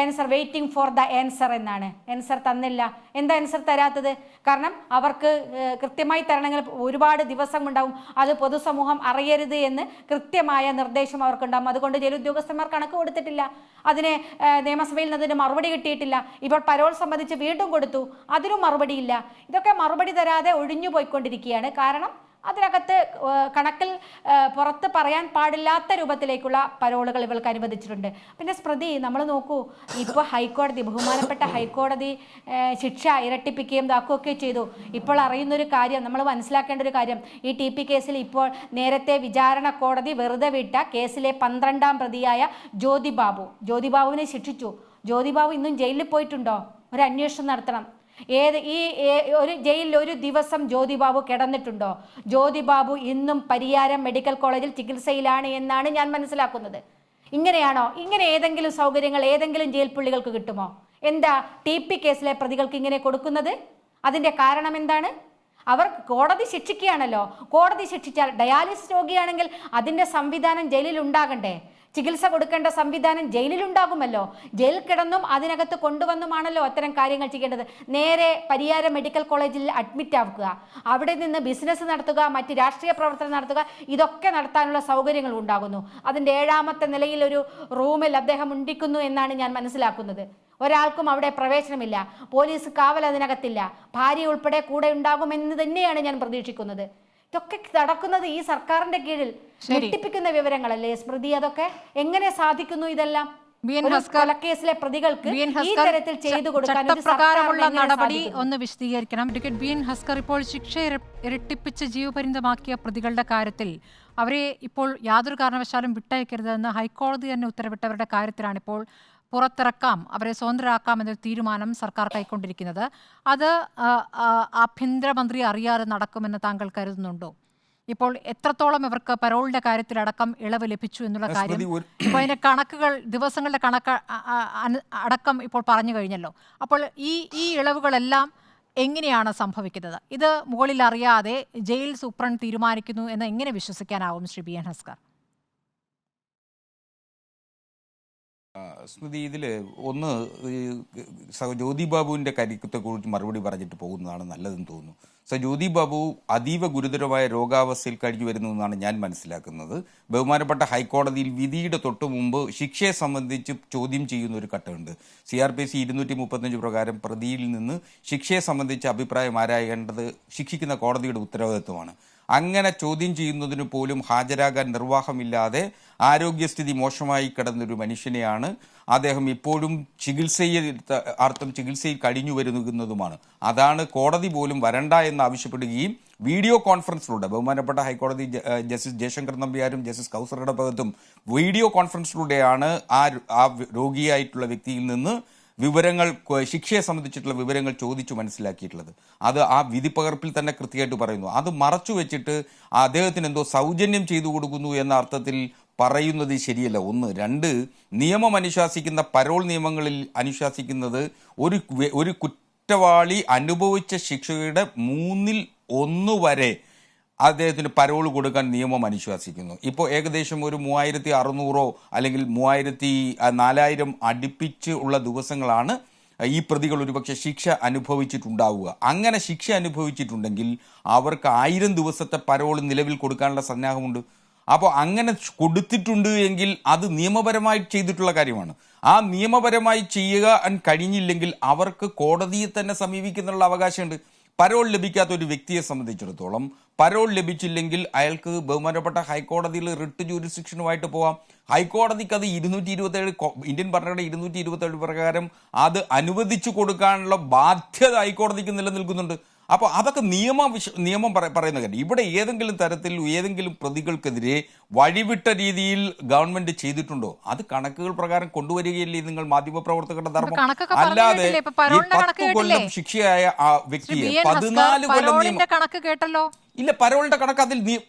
answer waiting for the answer എന്നാണ്. ആൻസർ തന്നില്ല. എന്താ ആൻസർ തരാത്തത്? കാരണം അവർക്ക് കൃത്യമായി തരണമെങ്കിൽ ഒരുപാട് ദിവസം ഉണ്ടാവും. അത് പൊതുസമൂഹം അറിയരുത് എന്ന് കൃത്യമായ നിർദ്ദേശം അവർക്കുണ്ടാകും. അതുകൊണ്ട് ജയിൽ ഉദ്യോഗസ്ഥന്മാർ കണക്ക് കൊടുത്തിട്ടില്ല. അതിന് നിയമസഭയിൽ നിന്ന് അതിന് മറുപടി കിട്ടിയിട്ടില്ല. ഇപ്പോൾ പരോൾ സംബന്ധിച്ച് വീണ്ടും കൊടുത്തു, അതിനും മറുപടിയില്ല. ഇതൊക്കെ മറുപടി തരാതെ ഒഴിഞ്ഞു പോയിക്കൊണ്ടിരിക്കുകയാണ്. കാരണം അതിനകത്ത് കണക്കിൽ പുറത്ത് പറയാൻ പാടില്ലാത്ത രൂപത്തിലേക്കുള്ള പരോളുകൾ ഇവൾക്ക് അനുവദിച്ചിട്ടുണ്ട്. പിന്നെ സ്മൃതി, നമ്മൾ നോക്കൂ, ഇപ്പോൾ ഹൈക്കോടതി, ബഹുമാനപ്പെട്ട ഹൈക്കോടതി ശിക്ഷ ഇരട്ടിപ്പിക്കുകയും ഇതാക്കുകയൊക്കെ ചെയ്തു. ഇപ്പോൾ അറിയുന്നൊരു കാര്യം, നമ്മൾ മനസ്സിലാക്കേണ്ട ഒരു കാര്യം, ഈ TP കേസിൽ ഇപ്പോൾ നേരത്തെ വിചാരണ കോടതി വെറുതെ വിട്ട കേസിലെ 12ാം പ്രതിയായ ജ്യോതിബാബുവിനെ ശിക്ഷിച്ചു. ജ്യോതിബാബു ഇന്നും ജയിലിൽ പോയിട്ടുണ്ടോ? ഒരു അന്വേഷണം നടത്തണം. ഒരു ജയിലിൽ ഒരു ദിവസം ജ്യോതിബാബു കിടന്നിട്ടുണ്ടോ? ജ്യോതിബാബു ഇന്നും പരിയാരം മെഡിക്കൽ കോളേജിൽ ചികിത്സയിലാണ് എന്നാണ് ഞാൻ മനസ്സിലാക്കുന്നത്. ഇങ്ങനെയാണോ? ഇങ്ങനെ ഏതെങ്കിലും സൗകര്യങ്ങൾ ഏതെങ്കിലും ജയിൽ പുള്ളികൾക്ക് കിട്ടുമോ? എന്താ TP കേസിലെ പ്രതികൾക്ക് ഇങ്ങനെ കൊടുക്കുന്നത്? അതിൻ്റെ കാരണം എന്താണ്? അവർ കോടതി ശിക്ഷിക്കുകയാണല്ലോ. കോടതി ശിക്ഷിച്ചാൽ ഡയാലിസിസ് രോഗിയാണെങ്കിൽ അതിൻ്റെ സംവിധാനം ജയിലിൽ ഉണ്ടാകണ്ടേ? ചികിത്സ കൊടുക്കേണ്ട സംവിധാനം ജയിലിലുണ്ടാകുമല്ലോ. ജയിൽ കിടന്നും അതിനകത്ത് കൊണ്ടുവന്നുമാണല്ലോ അത്തരം കാര്യങ്ങൾ ചെയ്യേണ്ടത്. നേരെ പരിയാരം മെഡിക്കൽ കോളേജിൽ അഡ്മിറ്റ് ആക്കുക, അവിടെ നിന്ന് ബിസിനസ് നടത്തുക, മറ്റ് രാഷ്ട്രീയ പ്രവർത്തനം നടത്തുക, ഇതൊക്കെ നടത്താനുള്ള സൗകര്യങ്ങൾ ഉണ്ടാകുന്നു. അതിൻ്റെ 7ാമത്തെ നിലയിൽ ഒരു റൂമിൽ അദ്ദേഹം ഉണ്ടിക്കുന്നു എന്നാണ് ഞാൻ മനസ്സിലാക്കുന്നത്. ഒരാൾക്കും അവിടെ പ്രവേശനമില്ല, പോലീസ് കാവൽ അതിനകത്തില്ല, ഭാര്യ ഉൾപ്പെടെ കൂടെ ഉണ്ടാകുമെന്ന് തന്നെയാണ് ഞാൻ പ്രതീക്ഷിക്കുന്നത്. ഇതൊക്കെ നടക്കുന്നത് ഈ സർക്കാരിന്റെ കീഴിൽ. ഞെട്ടിപ്പിക്കുന്ന വിവരങ്ങളല്ലേ സ്മൃതി? അതൊക്കെ എങ്ങനെ സാധിക്കുന്നു ഇതെല്ലാം? കൊലക്കേസിലെ പ്രതികൾക്ക് ഈ തരത്തിൽ ചെയ്തു കൊടുക്കാൻ
ചട്ടപ്രകാരമുള്ള നടപടി ഒന്ന് വിശദീകരിക്കണം. അഡ്വക്കേറ്റ് BN ഹസ്കർ, ഇപ്പോൾ ശിക്ഷ ഇരട്ടിപ്പിച്ച് ജീവപര്യന്തമാക്കിയ പ്രതികളുടെ കാര്യത്തിൽ അവരെ ഇപ്പോൾ യാതൊരു കാരണവശാലും വിട്ടയക്കരുതെന്ന് ഹൈക്കോടതി തന്നെ ഉത്തരവിട്ടവരുടെ കാര്യത്തിലാണ് ഇപ്പോൾ പുറത്തിറക്കാം, അവരെ സ്വതന്ത്രരാക്കാം എന്നൊരു തീരുമാനം സർക്കാർ കൈക്കൊണ്ടിരിക്കുന്നത്. അത് ആഭ്യന്തരമന്ത്രി അറിയാതെ നടക്കുമെന്ന് താങ്കൾ കരുതുന്നുണ്ടോ? ഇപ്പോൾ എത്രത്തോളം ഇവർക്ക് പരോളിന്റെ കാര്യത്തിലടക്കം ഇളവ് ലഭിച്ചു എന്നുള്ള കാര്യം, ഇപ്പോൾ അതിന്റെ കണക്കുകൾ, ദിവസങ്ങളുടെ കണക്ക് അടക്കം ഇപ്പോൾ പറഞ്ഞു കഴിഞ്ഞല്ലോ. അപ്പോൾ ഈ ഇളവുകളെല്ലാം എങ്ങനെയാണ് സംഭവിക്കുന്നത്? ഇത് മുകളിൽ അറിയാതെ ജയിൽ സൂപ്രണ്ട് തീരുമാനിക്കുന്നു എന്ന് എങ്ങനെ വിശ്വസിക്കാനാവും ശ്രീ BN ഹസ്കർ?
സ്മൃതി, ഇതിൽ ഒന്ന് ജ്യോതിബാബുവിൻ്റെ കാര്യത്തെക്കുറിച്ച് മറുപടി പറഞ്ഞിട്ട് പോകുന്നതാണ് നല്ലതെന്ന് തോന്നുന്നു. ജ്യോതിബാബു അതീവ ഗുരുതരമായ രോഗാവസ്ഥയിൽ കഴിഞ്ഞു വരുന്നു എന്നാണ് ഞാൻ മനസ്സിലാക്കുന്നത്. ബഹുമാനപ്പെട്ട ഹൈക്കോടതിയിൽ വിധിയുടെ തൊട്ടു മുമ്പ് ശിക്ഷയെ സംബന്ധിച്ച് ചോദ്യം ചെയ്യുന്ന ഒരു ഘട്ടമുണ്ട്. CRPC 235 പ്രകാരം പ്രതിയിൽ നിന്ന് ശിക്ഷയെ സംബന്ധിച്ച് അഭിപ്രായം ആരായേണ്ടത് ശിക്ഷിക്കുന്ന കോടതിയുടെ ഉത്തരവാദിത്വമാണ്. അങ്ങനെ ചോദ്യം ചെയ്യുന്നതിന് പോലും ഹാജരാകാൻ നിർവാഹമില്ലാതെ ആരോഗ്യസ്ഥിതി മോശമായി കിടന്നൊരു മനുഷ്യനെയാണ്. അദ്ദേഹം ഇപ്പോഴും ചികിത്സയിൽ കഴിഞ്ഞു വരുന്നതുമാണ്. അതാണ് കോടതി പോലും വരണ്ട എന്ന് ആവശ്യപ്പെടുകയും വീഡിയോ കോൺഫറൻസിലൂടെ ബഹുമാനപ്പെട്ട ഹൈക്കോടതി ജസ്റ്റിസ് ജയശങ്കർ നമ്പ്യാരും ജസ്റ്റിസ് കൗസറുടെ ഭാഗത്തും വീഡിയോ കോൺഫറൻസിലൂടെയാണ് ആ രോഗിയായിട്ടുള്ള വ്യക്തിയിൽ നിന്ന് വിവരങ്ങൾ, ശിക്ഷയെ സംബന്ധിച്ചിട്ടുള്ള വിവരങ്ങൾ ചോദിച്ചു മനസ്സിലാക്കിയിട്ടുള്ളത്. അത് ആ വിധിപ്പകർപ്പിൽ തന്നെ കൃത്യമായിട്ട് പറയുന്നു. അത് മറച്ചു വെച്ചിട്ട് അദ്ദേഹത്തിന് എന്തോ സൗജന്യം ചെയ്തു കൊടുക്കുന്നു എന്ന അർത്ഥത്തിൽ പറയുന്നത് ശരിയല്ല. 1. 2, നിയമം അനുശാസിക്കുന്ന പരോൾ നിയമങ്ങളിൽ അനുശാസിക്കുന്നത് ഒരു കുറ്റവാളി അനുഭവിച്ച ശിക്ഷയുടെ 1/3 വരെ അദ്ദേഹത്തിന് പരോൾ കൊടുക്കാൻ നിയമം അനുശാസിക്കുന്നു. ഇപ്പോൾ ഏകദേശം ഒരു 3600 അല്ലെങ്കിൽ 4000 അടുപ്പിച്ച് ഉള്ള ദിവസങ്ങളാണ് ഈ പ്രതികൾ ഒരുപക്ഷെ ശിക്ഷ അനുഭവിച്ചിട്ടുണ്ടാവുക. അങ്ങനെ ശിക്ഷ അനുഭവിച്ചിട്ടുണ്ടെങ്കിൽ അവർക്ക് 1000 ദിവസത്തെ പരോൾ നിലവിൽ കൊടുക്കാനുള്ള സന്നാഹമുണ്ട്. അപ്പോൾ അങ്ങനെ കൊടുത്തിട്ടുണ്ട് എങ്കിൽ അത് നിയമപരമായി ചെയ്തിട്ടുള്ള കാര്യമാണ്. ആ നിയമപരമായി ചെയ്യാൻ കഴിഞ്ഞില്ലെങ്കിൽ അവർക്ക് കോടതിയെ തന്നെ സമീപിക്കുന്നുള്ള അവകാശമുണ്ട്. പരോൾ ലഭിക്കാത്ത ഒരു വ്യക്തിയെ സംബന്ധിച്ചിടത്തോളം പരോൾ ലഭിച്ചില്ലെങ്കിൽ അയാൾക്ക് ബഹുമാനപ്പെട്ട ഹൈക്കോടതിയിൽ റിട്ട് ജൂറിസ്ഡിക്ഷനുമായിട്ട് പോവാം. ഹൈക്കോടതിക്ക് അത് 227 ഇന്ത്യൻ ഭരണഘടന 227 പ്രകാരം അത് അനുവദിച്ചു കൊടുക്കാനുള്ള ബാധ്യത ഹൈക്കോടതിക്ക് നിലനിൽക്കുന്നുണ്ട്. അപ്പോൾ അതൊക്കെ നിയമം പറയുന്ന കാര്യം. ഇവിടെ ഏതെങ്കിലും തരത്തിൽ ഏതെങ്കിലും പ്രതികൾക്കെതിരെ വഴിവിട്ട രീതിയിൽ ഗവൺമെന്റ് ചെയ്തിട്ടുണ്ടോ? അത് കണക്കുകൾ പ്രകാരം കൊണ്ടുവരികയല്ലേ നിങ്ങൾ മാധ്യമപ്രവർത്തകരുടെ ധർമ്മം. അല്ലാതെ ഈ 10 കൊല്ലം ശിക്ഷയായ ആ വ്യക്തിയെ 14 കൊല്ലം
കണക്ക് കേട്ടല്ലോ.
ഇല്ല, പരോളിന്റെ കണക്ക് അതിൽ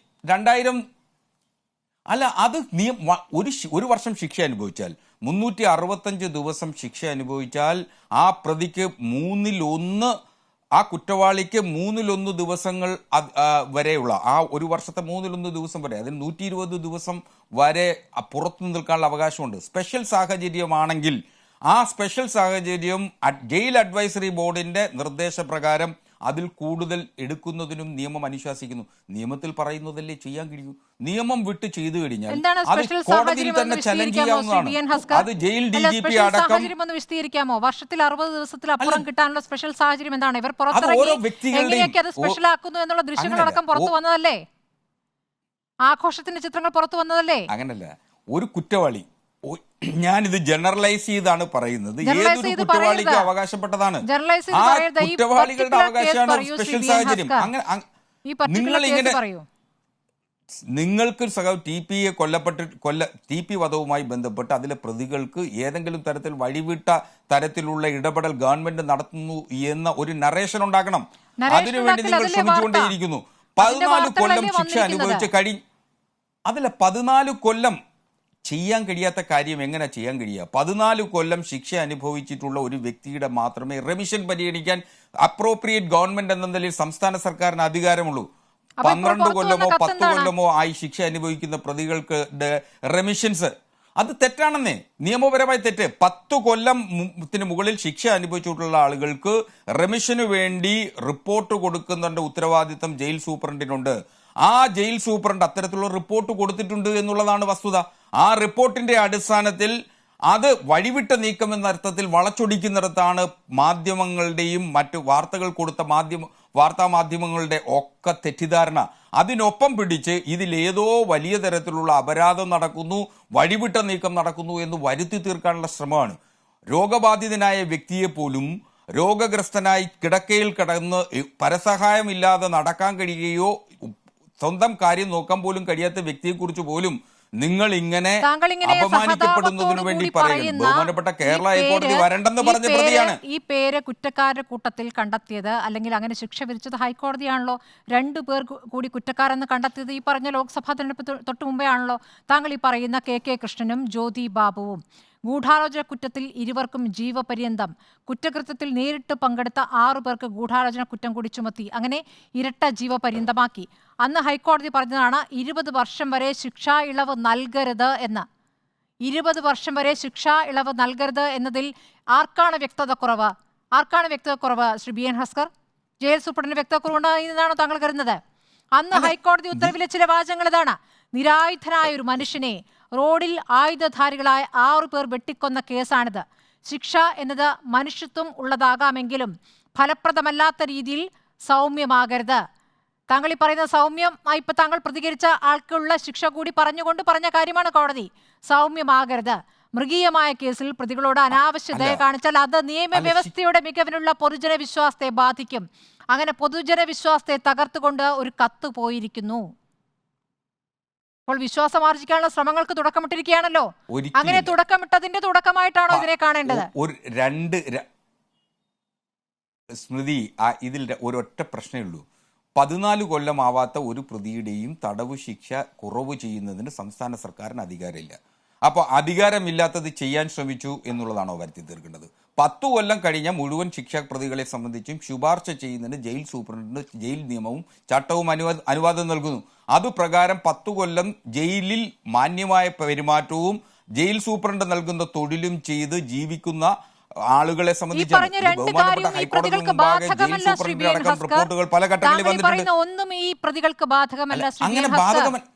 2000 അല്ല, അത് ഒരു വർഷം ശിക്ഷ അനുഭവിച്ചാൽ 365 ദിവസം ശിക്ഷ അനുഭവിച്ചാൽ ആ പ്രതിക്ക് 1/3, ആ കുറ്റവാളിക്ക് 1/3 ദിവസങ്ങൾ വരെയുള്ള ആ ഒരു വർഷത്തെ 1/3 ദിവസം വരെ, അതിന് 120 ദിവസം വരെ പുറത്തു നിൽക്കാനുള്ള അവകാശമുണ്ട്. സ്പെഷ്യൽ സാഹചര്യമാണെങ്കിൽ ആ സ്പെഷ്യൽ സാഹചര്യം ജയിൽ അഡ്വൈസറി ബോർഡിന്റെ നിർദ്ദേശപ്രകാരം അതിൽ കൂടുതൽ എടുക്കുന്നതിനും നിയമം അനുശാസിക്കുന്നു. നിയമത്തിൽ പറയുന്നതല്ലേ ചെയ്യാൻ കഴിയൂ. നിയമം വിട്ട് ചെയ്തു കഴിഞ്ഞാൽ
എന്താണ്
അത്
സ്പെഷ്യൽ
കോടതിയിൽ
സാഹചര്യം
തന്നെ
എന്ന്
ചലഞ്ച്
വിശദീകരിക്കാമോ ശ്രീ ബി. എൻ.
ചെയ്യാവുന്നതാണ്.
ഹസ്കർ?
അത് ജയിൽ
അല്ല,
DGP
സ്പെഷ്യൽ
അടക്കം
സാഹചര്യം ഒന്ന് വിശദീകരിക്കാമോ? വർഷത്തിൽ 60 ദിവസത്തിലപ്പുറം കിട്ടാനുള്ള സ്പെഷ്യൽ സാഹചര്യം എന്താണ്? ഇവർ
ഓരോ
പുറത്തിറങ്ങി
വ്യക്തികളുടെയും
എങ്ങനെയൊക്കെ അത് സ്പെഷ്യൽ ആക്കുന്നു എന്നുള്ള ദൃശ്യങ്ങളടക്കം പുറത്തു വന്നതല്ലേ? ആഘോഷത്തിന്റെ ചിത്രങ്ങൾ പുറത്തു വന്നതല്ലേ?
അങ്ങനല്ല, ഒരു കുറ്റവാളി, ഞാനിത് ജനറലൈസ് ചെയ്താണ് പറയുന്നത്,
Generalize
ഏതൊരു
ചെയ്ത്
കുറ്റവാളിക്ക്
പറയരുത്.
അവകാശപ്പെട്ടതാണ്.
Generalize ചെയ്ത്
ആ
പറയരുത്. ഈ
കുറ്റവാളികളുടെ
particular
അവകാശമാണ്
case പറയൂ ശ്രീ
സ്പെഷ്യൽ
ബി. എൻ.
സാഹചര്യം.
ഹസ്കർ.
അങ്ങനെ
ഈ particular case പറയൂ.
നിങ്ങൾക്ക് സഖാവ് TP വധവുമായി ബന്ധപ്പെട്ട് അതിലെ പ്രതികൾക്ക് ഏതെങ്കിലും തരത്തിൽ വഴിവിട്ട തരത്തിലുള്ള ഇടപെടൽ ഗവൺമെന്റ് നടത്തുന്നു എന്ന ഒരു നറേഷൻ ഉണ്ടാക്കണം. അതിനുവേണ്ടി നിങ്ങൾ ശ്രമിച്ചുകൊണ്ടേയിരിക്കുന്നു. 14 കൊല്ലം ശിക്ഷ അനുഭവിച്ച് അതിലെ 14 കൊല്ലം ചെയ്യാൻ കഴിയാത്ത കാര്യം എങ്ങനെ ചെയ്യാൻ കഴിയുക? 14 കൊല്ലം ശിക്ഷ അനുഭവിച്ചിട്ടുള്ള ഒരു വ്യക്തിയുടെ മാത്രമേ റെമിഷൻ പരിഗണിക്കാൻ അപ്രോപ്രിയേറ്റ് ഗവൺമെന്റ് എന്ന നിലയിൽ സംസ്ഥാന സർക്കാരിന് അധികാരമുള്ളൂ. 12 കൊല്ലമോ 10 കൊല്ലമോ ആയി ശിക്ഷ അനുഭവിക്കുന്ന പ്രതികൾക്ക് റെമിഷൻസ്, അത് തെറ്റാണെന്നേ, നിയമപരമായി തെറ്റ്. 10 കൊല്ലത്തിന് മുകളിൽ ശിക്ഷ അനുഭവിച്ചിട്ടുള്ള ആളുകൾക്ക് റെമിഷന് വേണ്ടി റിപ്പോർട്ട് കൊടുക്കുന്നതിന്റെ ഉത്തരവാദിത്തം ജയിൽ സൂപ്രണ്ടിനുണ്ട്. ആ ജയിൽ സൂപ്രണ്ട് അത്തരത്തിലുള്ള റിപ്പോർട്ട് കൊടുത്തിട്ടുണ്ട് എന്നുള്ളതാണ് വസ്തുത. ആ റിപ്പോർട്ടിന്റെ അടിസ്ഥാനത്തിൽ അത് വഴിവിട്ട നീക്കം എന്ന അർത്ഥത്തിൽ വളച്ചൊടിക്കുന്നിടത്താണ് മാധ്യമങ്ങളുടെയും മറ്റു വാർത്തകൾ കൊടുത്ത വാർത്താ മാധ്യമങ്ങളുടെ ഒക്കെ തെറ്റിദ്ധാരണ. അതിനൊപ്പം പിടിച്ച് ഇതിലേതോ വലിയ തരത്തിലുള്ള അപരാധം നടക്കുന്നു, വഴിവിട്ട നീക്കം നടക്കുന്നു എന്ന് വരുത്തി തീർക്കാനുള്ള ശ്രമമാണ്. രോഗബാധിതനായ വ്യക്തിയെ പോലും രോഗഗ്രസ്തനായി കിടക്കയിൽ കിടന്ന് പരസഹായമില്ലാതെ നടക്കാൻ കഴിയുകയോ സ്വന്തം കാര്യം നോക്കാൻ പോലും കഴിയാത്ത വ്യക്തിയെക്കുറിച്ച് പോലും നിങ്ങൾ ഇങ്ങനെ അപമാനിക്കപ്പെടുന്നതിനു വേണ്ടി പറയുന്നു. ബഹുമാനപ്പെട്ട കേരള ഹൈക്കോടതി വരണ്ടെന്ന് പറഞ്ഞ പ്രതിയാണ്.
ഈ പേര് കുറ്റക്കാരുടെ കൂട്ടത്തിൽ കണ്ടെത്തിയത്, അല്ലെങ്കിൽ അങ്ങനെ ശിക്ഷ വിധിച്ചത് ഹൈക്കോടതിയാണല്ലോ. 2 പേർ കൂടി കുറ്റക്കാരെന്ന് കണ്ടെത്തിയത് ഈ പറഞ്ഞ ലോക്സഭാ തെരഞ്ഞെടുപ്പ് തൊട്ട് മുമ്പേ ആണല്ലോ. താങ്കൾ ഈ പറയുന്ന KK കൃഷ്ണനും ജ്യോതി ബാബുവും ഗൂഢാലോചന കുറ്റത്തിൽ ഇരുവർക്കും ജീവപര്യന്തം, കുറ്റകൃത്യത്തിൽ നേരിട്ട് പങ്കെടുത്ത 6 പേർക്ക് ഗൂഢാലോചന കുറ്റം കൂടി ചുമത്തി. അങ്ങനെ ഇരട്ട ജീവപര്യന്തമാക്കി. അന്ന് ഹൈക്കോടതി പറഞ്ഞതാണ് 20 വർഷം വരെ ശിക്ഷാ ഇളവ് നൽകരുത് എന്ന്. 20 വർഷം വരെ ശിക്ഷാ ഇളവ് നൽകരുത് എന്നതിൽ ആർക്കാണ് വ്യക്തത കുറവ്? Shri B. N. Haskar, jail സൂപ്രണ്ടിന് വ്യക്തത കുറവുണ്ടായെന്നാണോ താങ്കൾ കരുതുന്നത്? അന്ന് ഹൈക്കോടതി ഉത്തരവിലെ ചില വാചകങ്ങൾ ഇതാണ്: നിരായുധനായ ഒരു മനുഷ്യനെ റോഡിൽ ആയുധധാരികളായ 6 പേർ വെട്ടിക്കൊന്ന കേസാണിത്. ശിക്ഷ എന്നത് മനുഷ്യത്വം ഉള്ളതാകാമെങ്കിലും ഫലപ്രദമല്ലാത്ത രീതിയിൽ സൗമ്യമാകരുത്. താങ്കൾ ഈ പറയുന്ന സൗമ്യമായി ഇപ്പൊ താങ്കൾ പ്രതികരിച്ച ആൾക്കുള്ള ശിക്ഷ കൂടി പറഞ്ഞ കാര്യമാണ് കോടതി. സൗമ്യമാകരുത്. മൃഗീയമായ കേസിൽ പ്രതികളോട് അനാവശ്യതയെ കാണിച്ചാൽ അത് നിയമവ്യവസ്ഥയുടെ മികവിനുള്ള പൊതുജന വിശ്വാസത്തെ ബാധിക്കും. അങ്ങനെ പൊതുജന വിശ്വാസത്തെ തകർത്തുകൊണ്ട് ഒരു കത്ത് പോയിരിക്കുന്നു. അപ്പോൾ വിശ്വാസം ആർജിക്കാനുള്ള ശ്രമങ്ങൾക്ക് തുടക്കമിട്ടിരിക്കുകയാണല്ലോ. അങ്ങനെ തുടക്കമിട്ടതിന്റെ തുടക്കമായിട്ടാണോ ഇതിനെ കാണേണ്ടത്?
സ്മൃതി, ഇതിൽ ഒരൊറ്റ പ്രശ്നമേ ഉള്ളൂ. 14 കൊല്ലമാവാത്ത ഒരു പ്രതിയുടെയും തടവ് ശിക്ഷ കുറവ് ചെയ്യുന്നതിന് സംസ്ഥാന സർക്കാരിന് അധികാരമില്ല. അപ്പോൾ അധികാരമില്ലാത്തത് ചെയ്യാൻ ശ്രമിച്ചു എന്നുള്ളതാണോ വരുത്തി തീർക്കേണ്ടത്? 10 കൊല്ലം കഴിഞ്ഞ മുഴുവൻ ശിക്ഷാ പ്രതികളെ സംബന്ധിച്ചും ശുപാർശ ചെയ്യുന്നതിന് ജയിൽ സൂപ്രണ്ടിന് ജയിൽ നിയമവും ചട്ടവും അനുവാദം നൽകുന്നു. അതുപ്രകാരം 10 കൊല്ലം ജയിലിൽ മാന്യമായ പെരുമാറ്റവും ജയിൽ സൂപ്രണ്ട് നൽകുന്ന തൊഴിലും ചെയ്ത് ജീവിക്കുന്ന ആളുകളെ സംബന്ധിച്ച് റിപ്പോർട്ടുകൾ പല ഘട്ടങ്ങളിൽ വന്നിട്ടുണ്ട്.
ഒന്നും ഈ പ്രതികൾക്ക് ബാധകമല്ല.
അങ്ങനെ ബാധകമല്ല.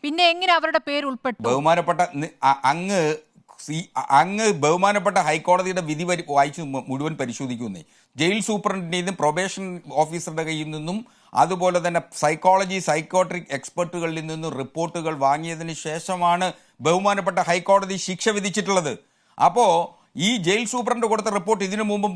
പിന്നെ എങ്ങനെ അവരുടെ പേര് ഉൾപ്പെട്ടു?
ബഹുമാനപ്പെട്ട അങ്ങ് ബഹുമാനപ്പെട്ട ഹൈക്കോടതിയുടെ വിധി വായിച്ചു മുഴുവൻ പരിശോധിക്കുന്നേ. ജയിൽ സൂപ്രണ്ടിൽ നിന്നും പ്രൊബേഷൻ ഓഫീസറുടെ കയ്യിൽ നിന്നും അതുപോലെ തന്നെ സൈക്കോട്രിക് എക്സ്പെർട്ടുകളിൽ നിന്നും റിപ്പോർട്ടുകൾ വാങ്ങിയതിന് ശേഷമാണ് ബഹുമാനപ്പെട്ട ഹൈക്കോടതി ശിക്ഷ വിധിച്ചിട്ടുള്ളത്. അപ്പോൾ ഈ ജയിൽ സൂപ്രണ്ട് കൊടുത്ത റിപ്പോർട്ട് ഇതിനു മുമ്പും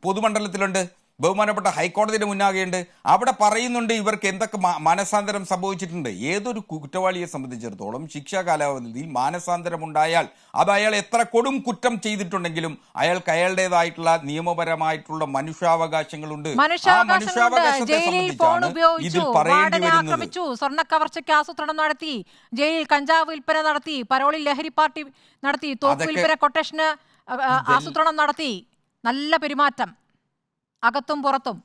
പൊതുമണ്ഡലത്തിലുണ്ട്, ബഹുമാനപ്പെട്ട ഹൈക്കോടതിയുടെ മുന്നാകെയുണ്ട്. അവിടെ പറയുന്നുണ്ട് ഇവർക്ക് എന്തൊക്കെ മാനസാന്തരം സംഭവിച്ചിട്ടുണ്ട്. ഏതൊരു കുറ്റവാളിയെ സംബന്ധിച്ചിടത്തോളം ശിക്ഷാ കാലാവധിയിൽ മാനസാന്തരം ഉണ്ടായാൽ അത് അയാൾ എത്ര കൊടും കുറ്റം ചെയ്തിട്ടുണ്ടെങ്കിലും അയാൾക്ക് അയാളുടേതായിട്ടുള്ള നിയമപരമായിട്ടുള്ള മനുഷ്യാവകാശങ്ങളുണ്ട്. ആ മനുഷ്യാവകാശത്തെ സംബന്ധിച്ചാണ് ഇതിൽ പറയേണ്ടി വരുന്നത്.
സ്വർണ്ണക്കവർച്ചയ്ക്ക് ആസൂത്രണം നടത്തി, ജയിലിൽ കഞ്ചാവ് വിൽപ്പന നടത്തി, പരോളിൽ ലഹരി പാർട്ടി നടത്തി, തോക്ക് വിൽപ്പന കൊട്ടേഷന് ആസൂത്രണം നടത്തി, നല്ല പെരുമാറ്റം അകത്തും പുറത്തും.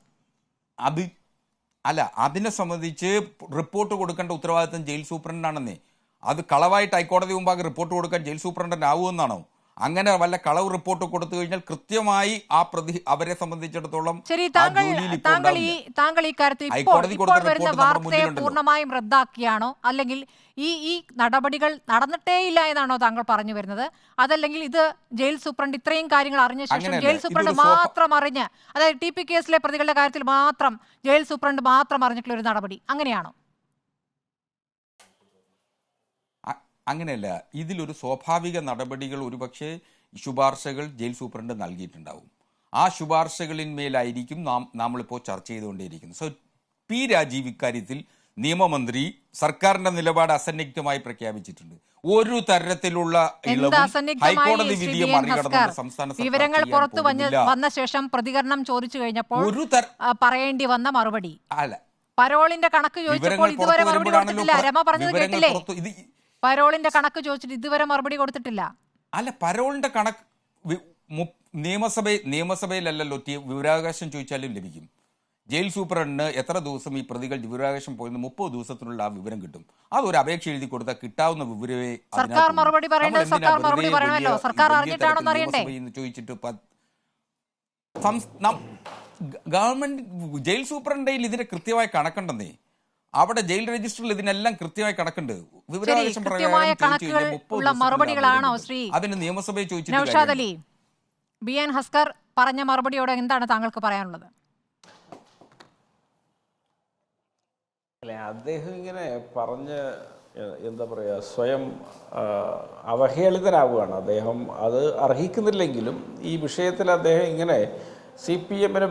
അതിനെ സംബന്ധിച്ച് റിപ്പോർട്ട് കൊടുക്കേണ്ട ഉത്തരവാദിത്തം ജയിൽ സൂപ്രണ്ടാണെന്നേ. അത് കളവായിട്ട് ഹൈക്കോടതി മുമ്പാകെ റിപ്പോർട്ട് കൊടുക്കാൻ ജയിൽ സൂപ്രണ്ടനാവുമെന്നാണോ? അങ്ങനെ വല്ല കളവ് റിപ്പോർട്ട് കൊടുത്തു കഴിഞ്ഞാൽ കൃത്യമായി ആ പ്രതി അവരെ സംബന്ധിച്ചിടത്തോളം
ശരി,
ആ ജോലിയിൽ ഇപ്പോൾ ഉണ്ടാവില്ല.
താങ്കൾ ഈ കാര്യത്തിൽ
ഹൈക്കോടതി
ഇപ്പോൾ
കൊടുത്ത
വരുന്ന
റിപ്പോർട്ട് നമ്മുടെ
വാർത്തയെ
മുന്നിലുണ്ടല്ലോ.
പൂർണ്ണമായും റദ്ദാക്കിയാണോ, അല്ലെങ്കിൽ ഈ നടപടികൾ നടന്നിട്ടേയില്ല എന്നാണോ താങ്കൾ പറഞ്ഞു വരുന്നത്? അതല്ലെങ്കിൽ ഇത് ജയിൽ സൂപ്രണ്ട് ഇത്രയും കാര്യങ്ങൾ അറിഞ്ഞ ശേഷം
അങ്ങനെയല്ല.
ജയിൽ സൂപ്രണ്ട്
ഇതൊരു
മാത്രം അറിഞ്ഞ്, അതായത് TP കേസിലെ പ്രതികളുടെ കാര്യത്തിൽ മാത്രം ജയിൽ സൂപ്രണ്ട് മാത്രം അറിഞ്ഞിട്ടുള്ള ഒരു നടപടി അങ്ങനെയാണോ?
അങ്ങനെയല്ല. ഇതിലൊരു സ്വാഭാവിക നടപടികൾ ഒരുപക്ഷെ ശുപാർശകൾ ജയിൽ സൂപ്രണ്ട് നൽകിയിട്ടുണ്ടാവും. ആ ശുപാർശകളിന്മേലായിരിക്കും നമ്മളിപ്പോൾ ചർച്ച ചെയ്തുകൊണ്ടേയിരിക്കുന്നത്. സോ പി രാജീവ് ഇക്കാര്യത്തിൽ നിയമമന്ത്രി സർക്കാരിന്റെ നിലപാട് അസന്നിഗ്ധമായി പ്രഖ്യാപിച്ചിട്ടുണ്ട്. ഒരു തരത്തിലുള്ള ഹൈക്കോടതി വിധിയെ മറികടന്ന് സംസ്ഥാന
വിവരങ്ങൾ പുറത്തു വന്ന ശേഷം പ്രതികരണം ചോദിച്ചു കഴിഞ്ഞപ്പോൾ പറയേണ്ടി വന്ന മറുപടി
അല്ല,
പരോളിന്റെ കണക്ക് ചോദിച്ചപ്പോൾ ഇതുവരെ മറുപടി കൊടുത്തിട്ടില്ല. രമ പറഞ്ഞത് കേട്ടില്ലേ? പരോളിന്റെ കണക്ക് ചോദിച്ചിട്ട് ഇതുവരെ മറുപടി കൊടുത്തിട്ടില്ല.
അല്ല, പരോളിന്റെ കണക്ക് നിയമസഭയിലല്ലല്ലോ വിവരാവകാശം ചോദിച്ചാലും ലഭിക്കും. ജയിൽ സൂപ്രണ്ടിന് എത്ര ദിവസം ഈ പ്രതികൾ വിവരാവകാശം പോയെന്ന് 30 ദിവസത്തിനുള്ള ആ വിവരം കിട്ടും. അതൊരു അപേക്ഷ എഴുതി കൊടുത്താൽ കിട്ടാവുന്ന വിവരമേ
സർക്കാർ മറുപടി പറയണല്ലോ. സർക്കാർ അറിഞ്ഞിട്ടാണോ അറിയണ്ടേ?
ചോദിച്ചിട്ട് ഗവൺമെന്റ് ജയിൽ സൂപ്രണ്ടിൽ ഇതിന് കൃത്യമായ കണക്കുണ്ടെന്നേ. അവിടെ ജയിൽ രജിസ്റ്ററിൽ ഇതിനെല്ലാം കൃത്യമായി കണക്കുണ്ട്. വിവരാവകാശം
മറുപടികളാണോ ശ്രീ
അതിന് നിയമസഭയിൽ ചോദിച്ചു.
നൗഷാദ് അലി, BN ഹസ്കർ പറഞ്ഞ മറുപടിയോട് എന്താണ് താങ്കൾക്ക് പറയാനുള്ളത്?
അല്ലെ, അദ്ദേഹം ഇങ്ങനെ പറഞ്ഞ് എന്താ പറയുക, സ്വയം അവഹേളിതനാവുകയാണ് അദ്ദേഹം. അത് അർഹിക്കുന്നില്ലെങ്കിലും ഈ വിഷയത്തിൽ അദ്ദേഹം ഇങ്ങനെ CPM-നെ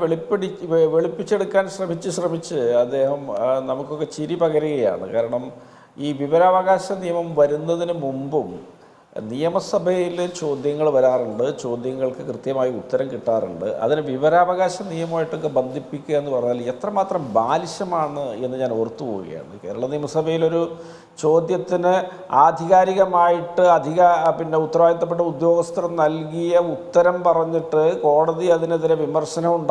വെളുപ്പിച്ചെടുക്കാൻ ശ്രമിച്ച് അദ്ദേഹം നമുക്കൊക്കെ ചിരി പകരുകയാണ്. കാരണം ഈ വിവരാവകാശ നിയമം വരുന്നതിന് മുമ്പും നിയമസഭയിൽ ചോദ്യങ്ങൾ വരാറുണ്ട്, ചോദ്യങ്ങൾക്ക് കൃത്യമായി ഉത്തരം കിട്ടാറുണ്ട്. അതിന് വിവരാവകാശ നിയമമായിട്ടൊക്കെ ബന്ധിപ്പിക്കുക എന്ന് പറഞ്ഞാൽ എത്രമാത്രം ബാലിശമാണ് എന്ന് ഞാൻ ഓർത്തു പോവുകയാണ്. കേരള നിയമസഭയിലൊരു ചോദ്യത്തിന് ആധികാരികമായിട്ട് ഉത്തരവാദിത്തപ്പെട്ട ഉദ്യോഗസ്ഥർ നൽകിയ ഉത്തരം പറഞ്ഞിട്ട് കോടതി അതിനെതിരെ വിമർശനം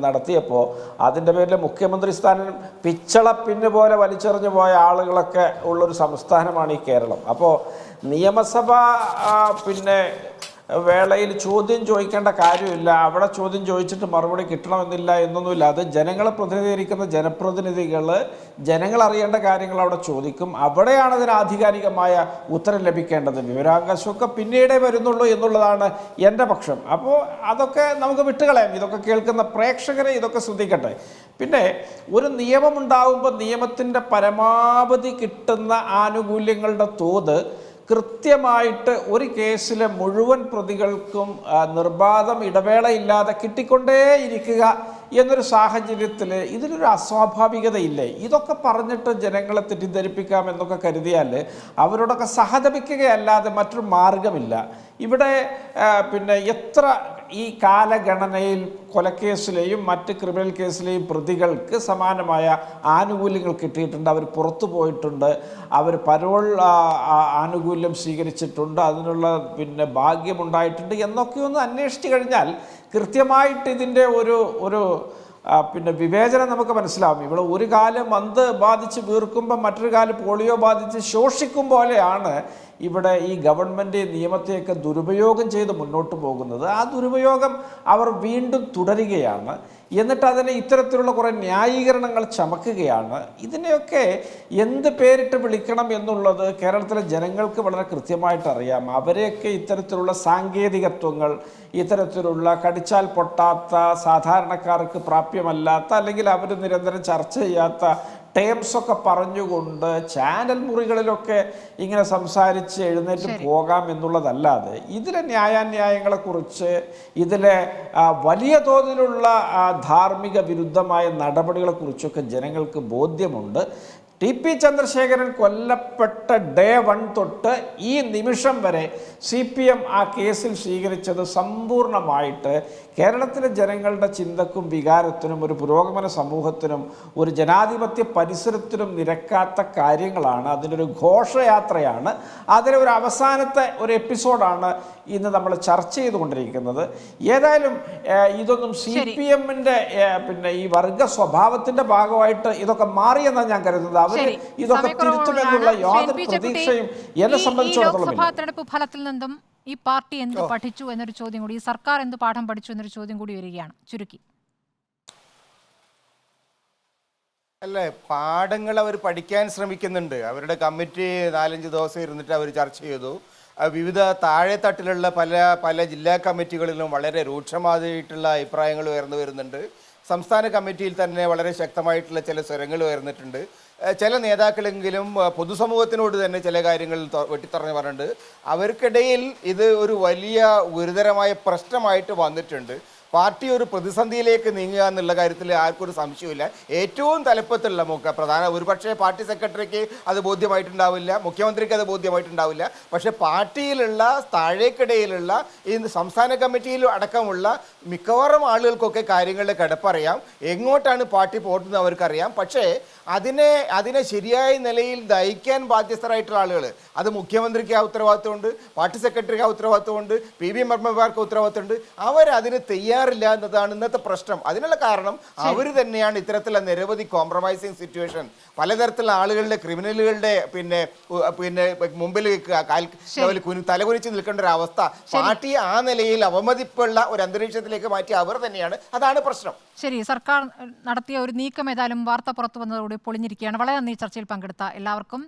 നടത്തിയപ്പോൾ അതിൻ്റെ പേരിൽ മുഖ്യമന്ത്രി സ്ഥാനം പിച്ചളപ്പിന്ന് പോലെ വലിച്ചെറിഞ്ഞു പോയ ആളുകളൊക്കെ ഉള്ളൊരു സംസ്ഥാനമാണ് ഈ കേരളം. അപ്പോൾ നിയമസഭ വേളയിൽ ചോദ്യം ചോദിക്കേണ്ട കാര്യമില്ല, അവിടെ ചോദ്യം ചോദിച്ചിട്ട് മറുപടി കിട്ടണമെന്നില്ല എന്നൊന്നുമില്ല. അത് ജനങ്ങളെ പ്രതിനിധീകരിക്കുന്ന ജനപ്രതിനിധികൾ ജനങ്ങൾ അറിയേണ്ട കാര്യങ്ങൾ അവിടെ ചോദിക്കും. അവിടെയാണ് അതിന് ആധികാരികമായ ഉത്തരം ലഭിക്കേണ്ടത്. വിവരാവകാശമൊക്കെ പിന്നീടേ വരുന്നുള്ളൂ എന്നുള്ളതാണ് എൻ്റെ പക്ഷം. അപ്പോൾ അതൊക്കെ നമുക്ക് വിട്ടുകളയാം. ഇതൊക്കെ കേൾക്കുന്ന പ്രേക്ഷകരെ ഇതൊക്കെ ശ്രദ്ധിക്കട്ടെ. പിന്നെ ഒരു നിയമമുണ്ടാകുമ്പോൾ നിയമത്തിൻ്റെ പരമാവധി കിട്ടുന്ന ആനുകൂല്യങ്ങളുടെ തോത് കൃത്യമായിട്ട് ഒരു കേസിലെ മുഴുവൻ പ്രതികൾക്കും നിർബാധം ഇടവേളയില്ലാതെ കിട്ടിക്കൊണ്ടേയിരിക്കുക എന്നൊരു സാഹചര്യത്തിൽ ഇതിലൊരു അസ്വാഭാവികതയില്ലേ? ഇതൊക്കെ പറഞ്ഞിട്ട് ജനങ്ങളെ തെറ്റിദ്ധരിപ്പിക്കാം എന്നൊക്കെ കരുതിയാൽ അവരോടൊക്കെ സഹതപിക്കുകയല്ലാതെ മറ്റൊരു മാർഗമില്ല. ഇവിടെ എത്ര ഈ കാലഗണനയിൽ കൊലക്കേസിലെയും മറ്റ് ക്രിമിനൽ കേസിലെയും പ്രതികൾക്ക് സമാനമായ ആനുകൂല്യങ്ങൾ കിട്ടിയിട്ടുണ്ട്. അവർ പുറത്തു പോയിട്ടുണ്ട്, അവർ പരോൾ ആനുകൂല്യം സ്വീകരിച്ചിട്ടുണ്ട്, അതിനുള്ള ഭാഗ്യമുണ്ടായിട്ടുണ്ട് എന്നൊക്കെയൊന്ന് അന്വേഷിച്ച് കഴിഞ്ഞാൽ കൃത്യമായിട്ട് ഇതിൻ്റെ ഒരു വിവേചനം നമുക്ക് മനസ്സിലാവും. ഇവിടെ ഒരു കാലം മന്ത് ബാധിച്ച് വീർക്കുമ്പോൾ മറ്റൊരു കാലം പോളിയോ ബാധിച്ച് ശോഷിക്കും പോലെയാണ് ഇവിടെ ഈ ഗവൺമെൻറ് നിയമത്തെയൊക്കെ ദുരുപയോഗം ചെയ്ത് മുന്നോട്ട് പോകുന്നത്. ആ ദുരുപയോഗം അവർ വീണ്ടും തുടരുകയാണ്. എന്നിട്ട് അതിനെ ഇത്തരത്തിലുള്ള കുറേ ന്യായീകരണങ്ങൾ ചമക്കുകയാണ്. ഇതിനെയൊക്കെ എന്ത് പേരിട്ട് വിളിക്കണം എന്നുള്ളത് കേരളത്തിലെ ജനങ്ങൾക്ക് വളരെ കൃത്യമായിട്ട് അറിയാം. അവരെയൊക്കെ ഇത്തരത്തിലുള്ള സാങ്കേതികത്വങ്ങൾ, ഇത്തരത്തിലുള്ള കടിച്ചാൽ പൊട്ടാത്ത, സാധാരണക്കാർക്ക് പ്രാപ്യമല്ലാത്ത, അല്ലെങ്കിൽ അവർ നിരന്തരം ചർച്ച ചെയ്യാത്ത ടേംസൊക്കെ പറഞ്ഞുകൊണ്ട് ചാനൽ മുറികളിലൊക്കെ ഇങ്ങനെ സംസാരിച്ച് എഴുന്നേറ്റ് പോകാം എന്നുള്ളതല്ലാതെ ഇതിലെ ന്യായാന്യായങ്ങളെക്കുറിച്ച്, ഇതിലെ വലിയ തോതിലുള്ള ധാർമ്മിക വിരുദ്ധമായ നടപടികളെക്കുറിച്ചൊക്കെ ജനങ്ങൾക്ക് ബോധ്യമുണ്ട്. TP ചന്ദ്രശേഖരൻ കൊല്ലപ്പെട്ട ഡേ 1 തൊട്ട് ഈ നിമിഷം വരെ CPM ആ കേസിൽ സ്വീകരിച്ചത് സമ്പൂർണ്ണമായിട്ട് കേരളത്തിലെ ജനങ്ങളുടെ ചിന്തക്കും വികാരത്തിനും ഒരു പുരോഗമന സമൂഹത്തിനും ഒരു ജനാധിപത്യ പരിസരത്തിനും നിരക്കാത്ത കാര്യങ്ങളാണ്. അതിനൊരു ഘോഷയാത്രയാണ്. അതിലെ ഒരു അവസാനത്തെ ഒരു എപ്പിസോഡാണ് ഇന്ന് നമ്മൾ ചർച്ച ചെയ്തുകൊണ്ടിരിക്കുന്നത്. ഏതായാലും ഇതൊന്നും CPM-ന്റെ ഈ വർഗ സ്വഭാവത്തിന്റെ ഭാഗമായിട്ട് ഇതൊക്കെ മാറിയെന്നാണ് ഞാൻ കരുതുന്നത്.
ഇതൊക്കെ തിരുത്തുമെന്നുള്ള യാതൊരു പ്രതീക്ഷയും എന്നെ സംബന്ധിച്ചിടത്തോളം. ലോക്സഭാ തെരഞ്ഞെടുപ്പ് ഫലത്തിൽ നിന്നും ഈ പാർട്ടി എന്ത് പഠിച്ചു എന്നൊരു ചോദ്യം കൂടി, ഈ സർക്കാർ എന്ത് പാഠം പഠിച്ചു എന്നൊരു ചോദ്യം കൂടി വരികയാണ് ചുരുക്കി.
അല്ലേ, പാഠങ്ങൾ അവർ പഠിക്കാൻ ശ്രമിക്കുന്നുണ്ട്. അവരുടെ കമ്മിറ്റി 4-5 ദിവസം ഇരുന്നിട്ട് അവർ ചർച്ച ചെയ്തു. വിവിധ താഴെത്തട്ടിലുള്ള പല ജില്ലാ കമ്മിറ്റികളിലും വളരെ രൂക്ഷമായിട്ടുള്ള അഭിപ്രായങ്ങൾ ഉയർന്നു വരുന്നുണ്ട്. സംസ്ഥാന കമ്മിറ്റിയിൽ തന്നെ വളരെ ശക്തമായിട്ടുള്ള ചില സ്വരങ്ങൾ ഉയർന്നിട്ടുണ്ട്. ചില നേതാക്കളെങ്കിലും പൊതുസമൂഹത്തിനോട് തന്നെ ചില കാര്യങ്ങൾ വെട്ടിത്തുറന്ന് പറഞ്ഞിട്ടുണ്ട്. അവർക്കിടയിൽ ഇത് ഒരു വലിയ ഗുരുതരമായ പ്രശ്നമായിട്ട് വന്നിട്ടുണ്ട്. പാർട്ടി ഒരു പ്രതിസന്ധിയിലേക്ക് നീങ്ങുക എന്നുള്ള കാര്യത്തിൽ ആർക്കും ഒരു സംശയമില്ല. ഏറ്റവും തലപ്പത്തുള്ള ഒരുപക്ഷെ പാർട്ടി സെക്രട്ടറിക്ക് അത് ബോധ്യമായിട്ടുണ്ടാവില്ല, മുഖ്യമന്ത്രിക്ക് അത് ബോധ്യമായിട്ടുണ്ടാവില്ല. പക്ഷേ പാർട്ടിയിലുള്ള താഴേക്കിടയിലുള്ള ഈ സംസ്ഥാന കമ്മിറ്റിയിൽ അടക്കമുള്ള മിക്കവാറും ആളുകൾക്കൊക്കെ കാര്യങ്ങളുടെ കിടപ്പറിയാം, എങ്ങോട്ടാണ് പാർട്ടി പോകുന്നത് അവർക്കറിയാം. പക്ഷേ അതിനെ ശരിയായ നിലയിൽ നയിക്കാൻ ബാധ്യസ്ഥരായിട്ടുള്ള ആളുകൾ, അത് മുഖ്യമന്ത്രിക്ക് ആ ഉത്തരവാദിത്വമുണ്ട്, പാർട്ടി സെക്രട്ടറിക്ക് ആ ഉത്തരവാദിത്വമുണ്ട്, PV മെമ്പർമാർക്ക് ഉത്തരവാദിത്വമുണ്ട്. അവരതിന് തയ്യാറില്ല എന്നതാണ് ഇന്നത്തെ പ്രശ്നം. അതിനുള്ള കാരണം അവർ തന്നെയാണ് ഇത്തരത്തിലുള്ള നിരവധി കോംപ്രമൈസിങ് സിറ്റുവേഷൻ, പലതരത്തിലുള്ള ആളുകളുടെ ക്രിമിനലുകളുടെ മുമ്പിൽ തലകുനിച്ച് നിൽക്കേണ്ട ഒരു അവസ്ഥ പാർട്ടി ആ നിലയിൽ അവമതിപ്പുള്ള ഒരു അന്തരീക്ഷത്തിലേക്ക് മാറ്റി അവർ തന്നെയാണ്. അതാണ് പ്രശ്നം.
ശരി, സർക്കാർ നടത്തിയ ഒരു നീക്കം ഏതായാലും വാർത്ത പുറത്തു വന്നതോടെ പൊളിഞ്ഞിരിക്കുകയാണ്. വളരെ നന്ദി ചർച്ചയിൽ പങ്കെടുത്ത എല്ലാവർക്കും.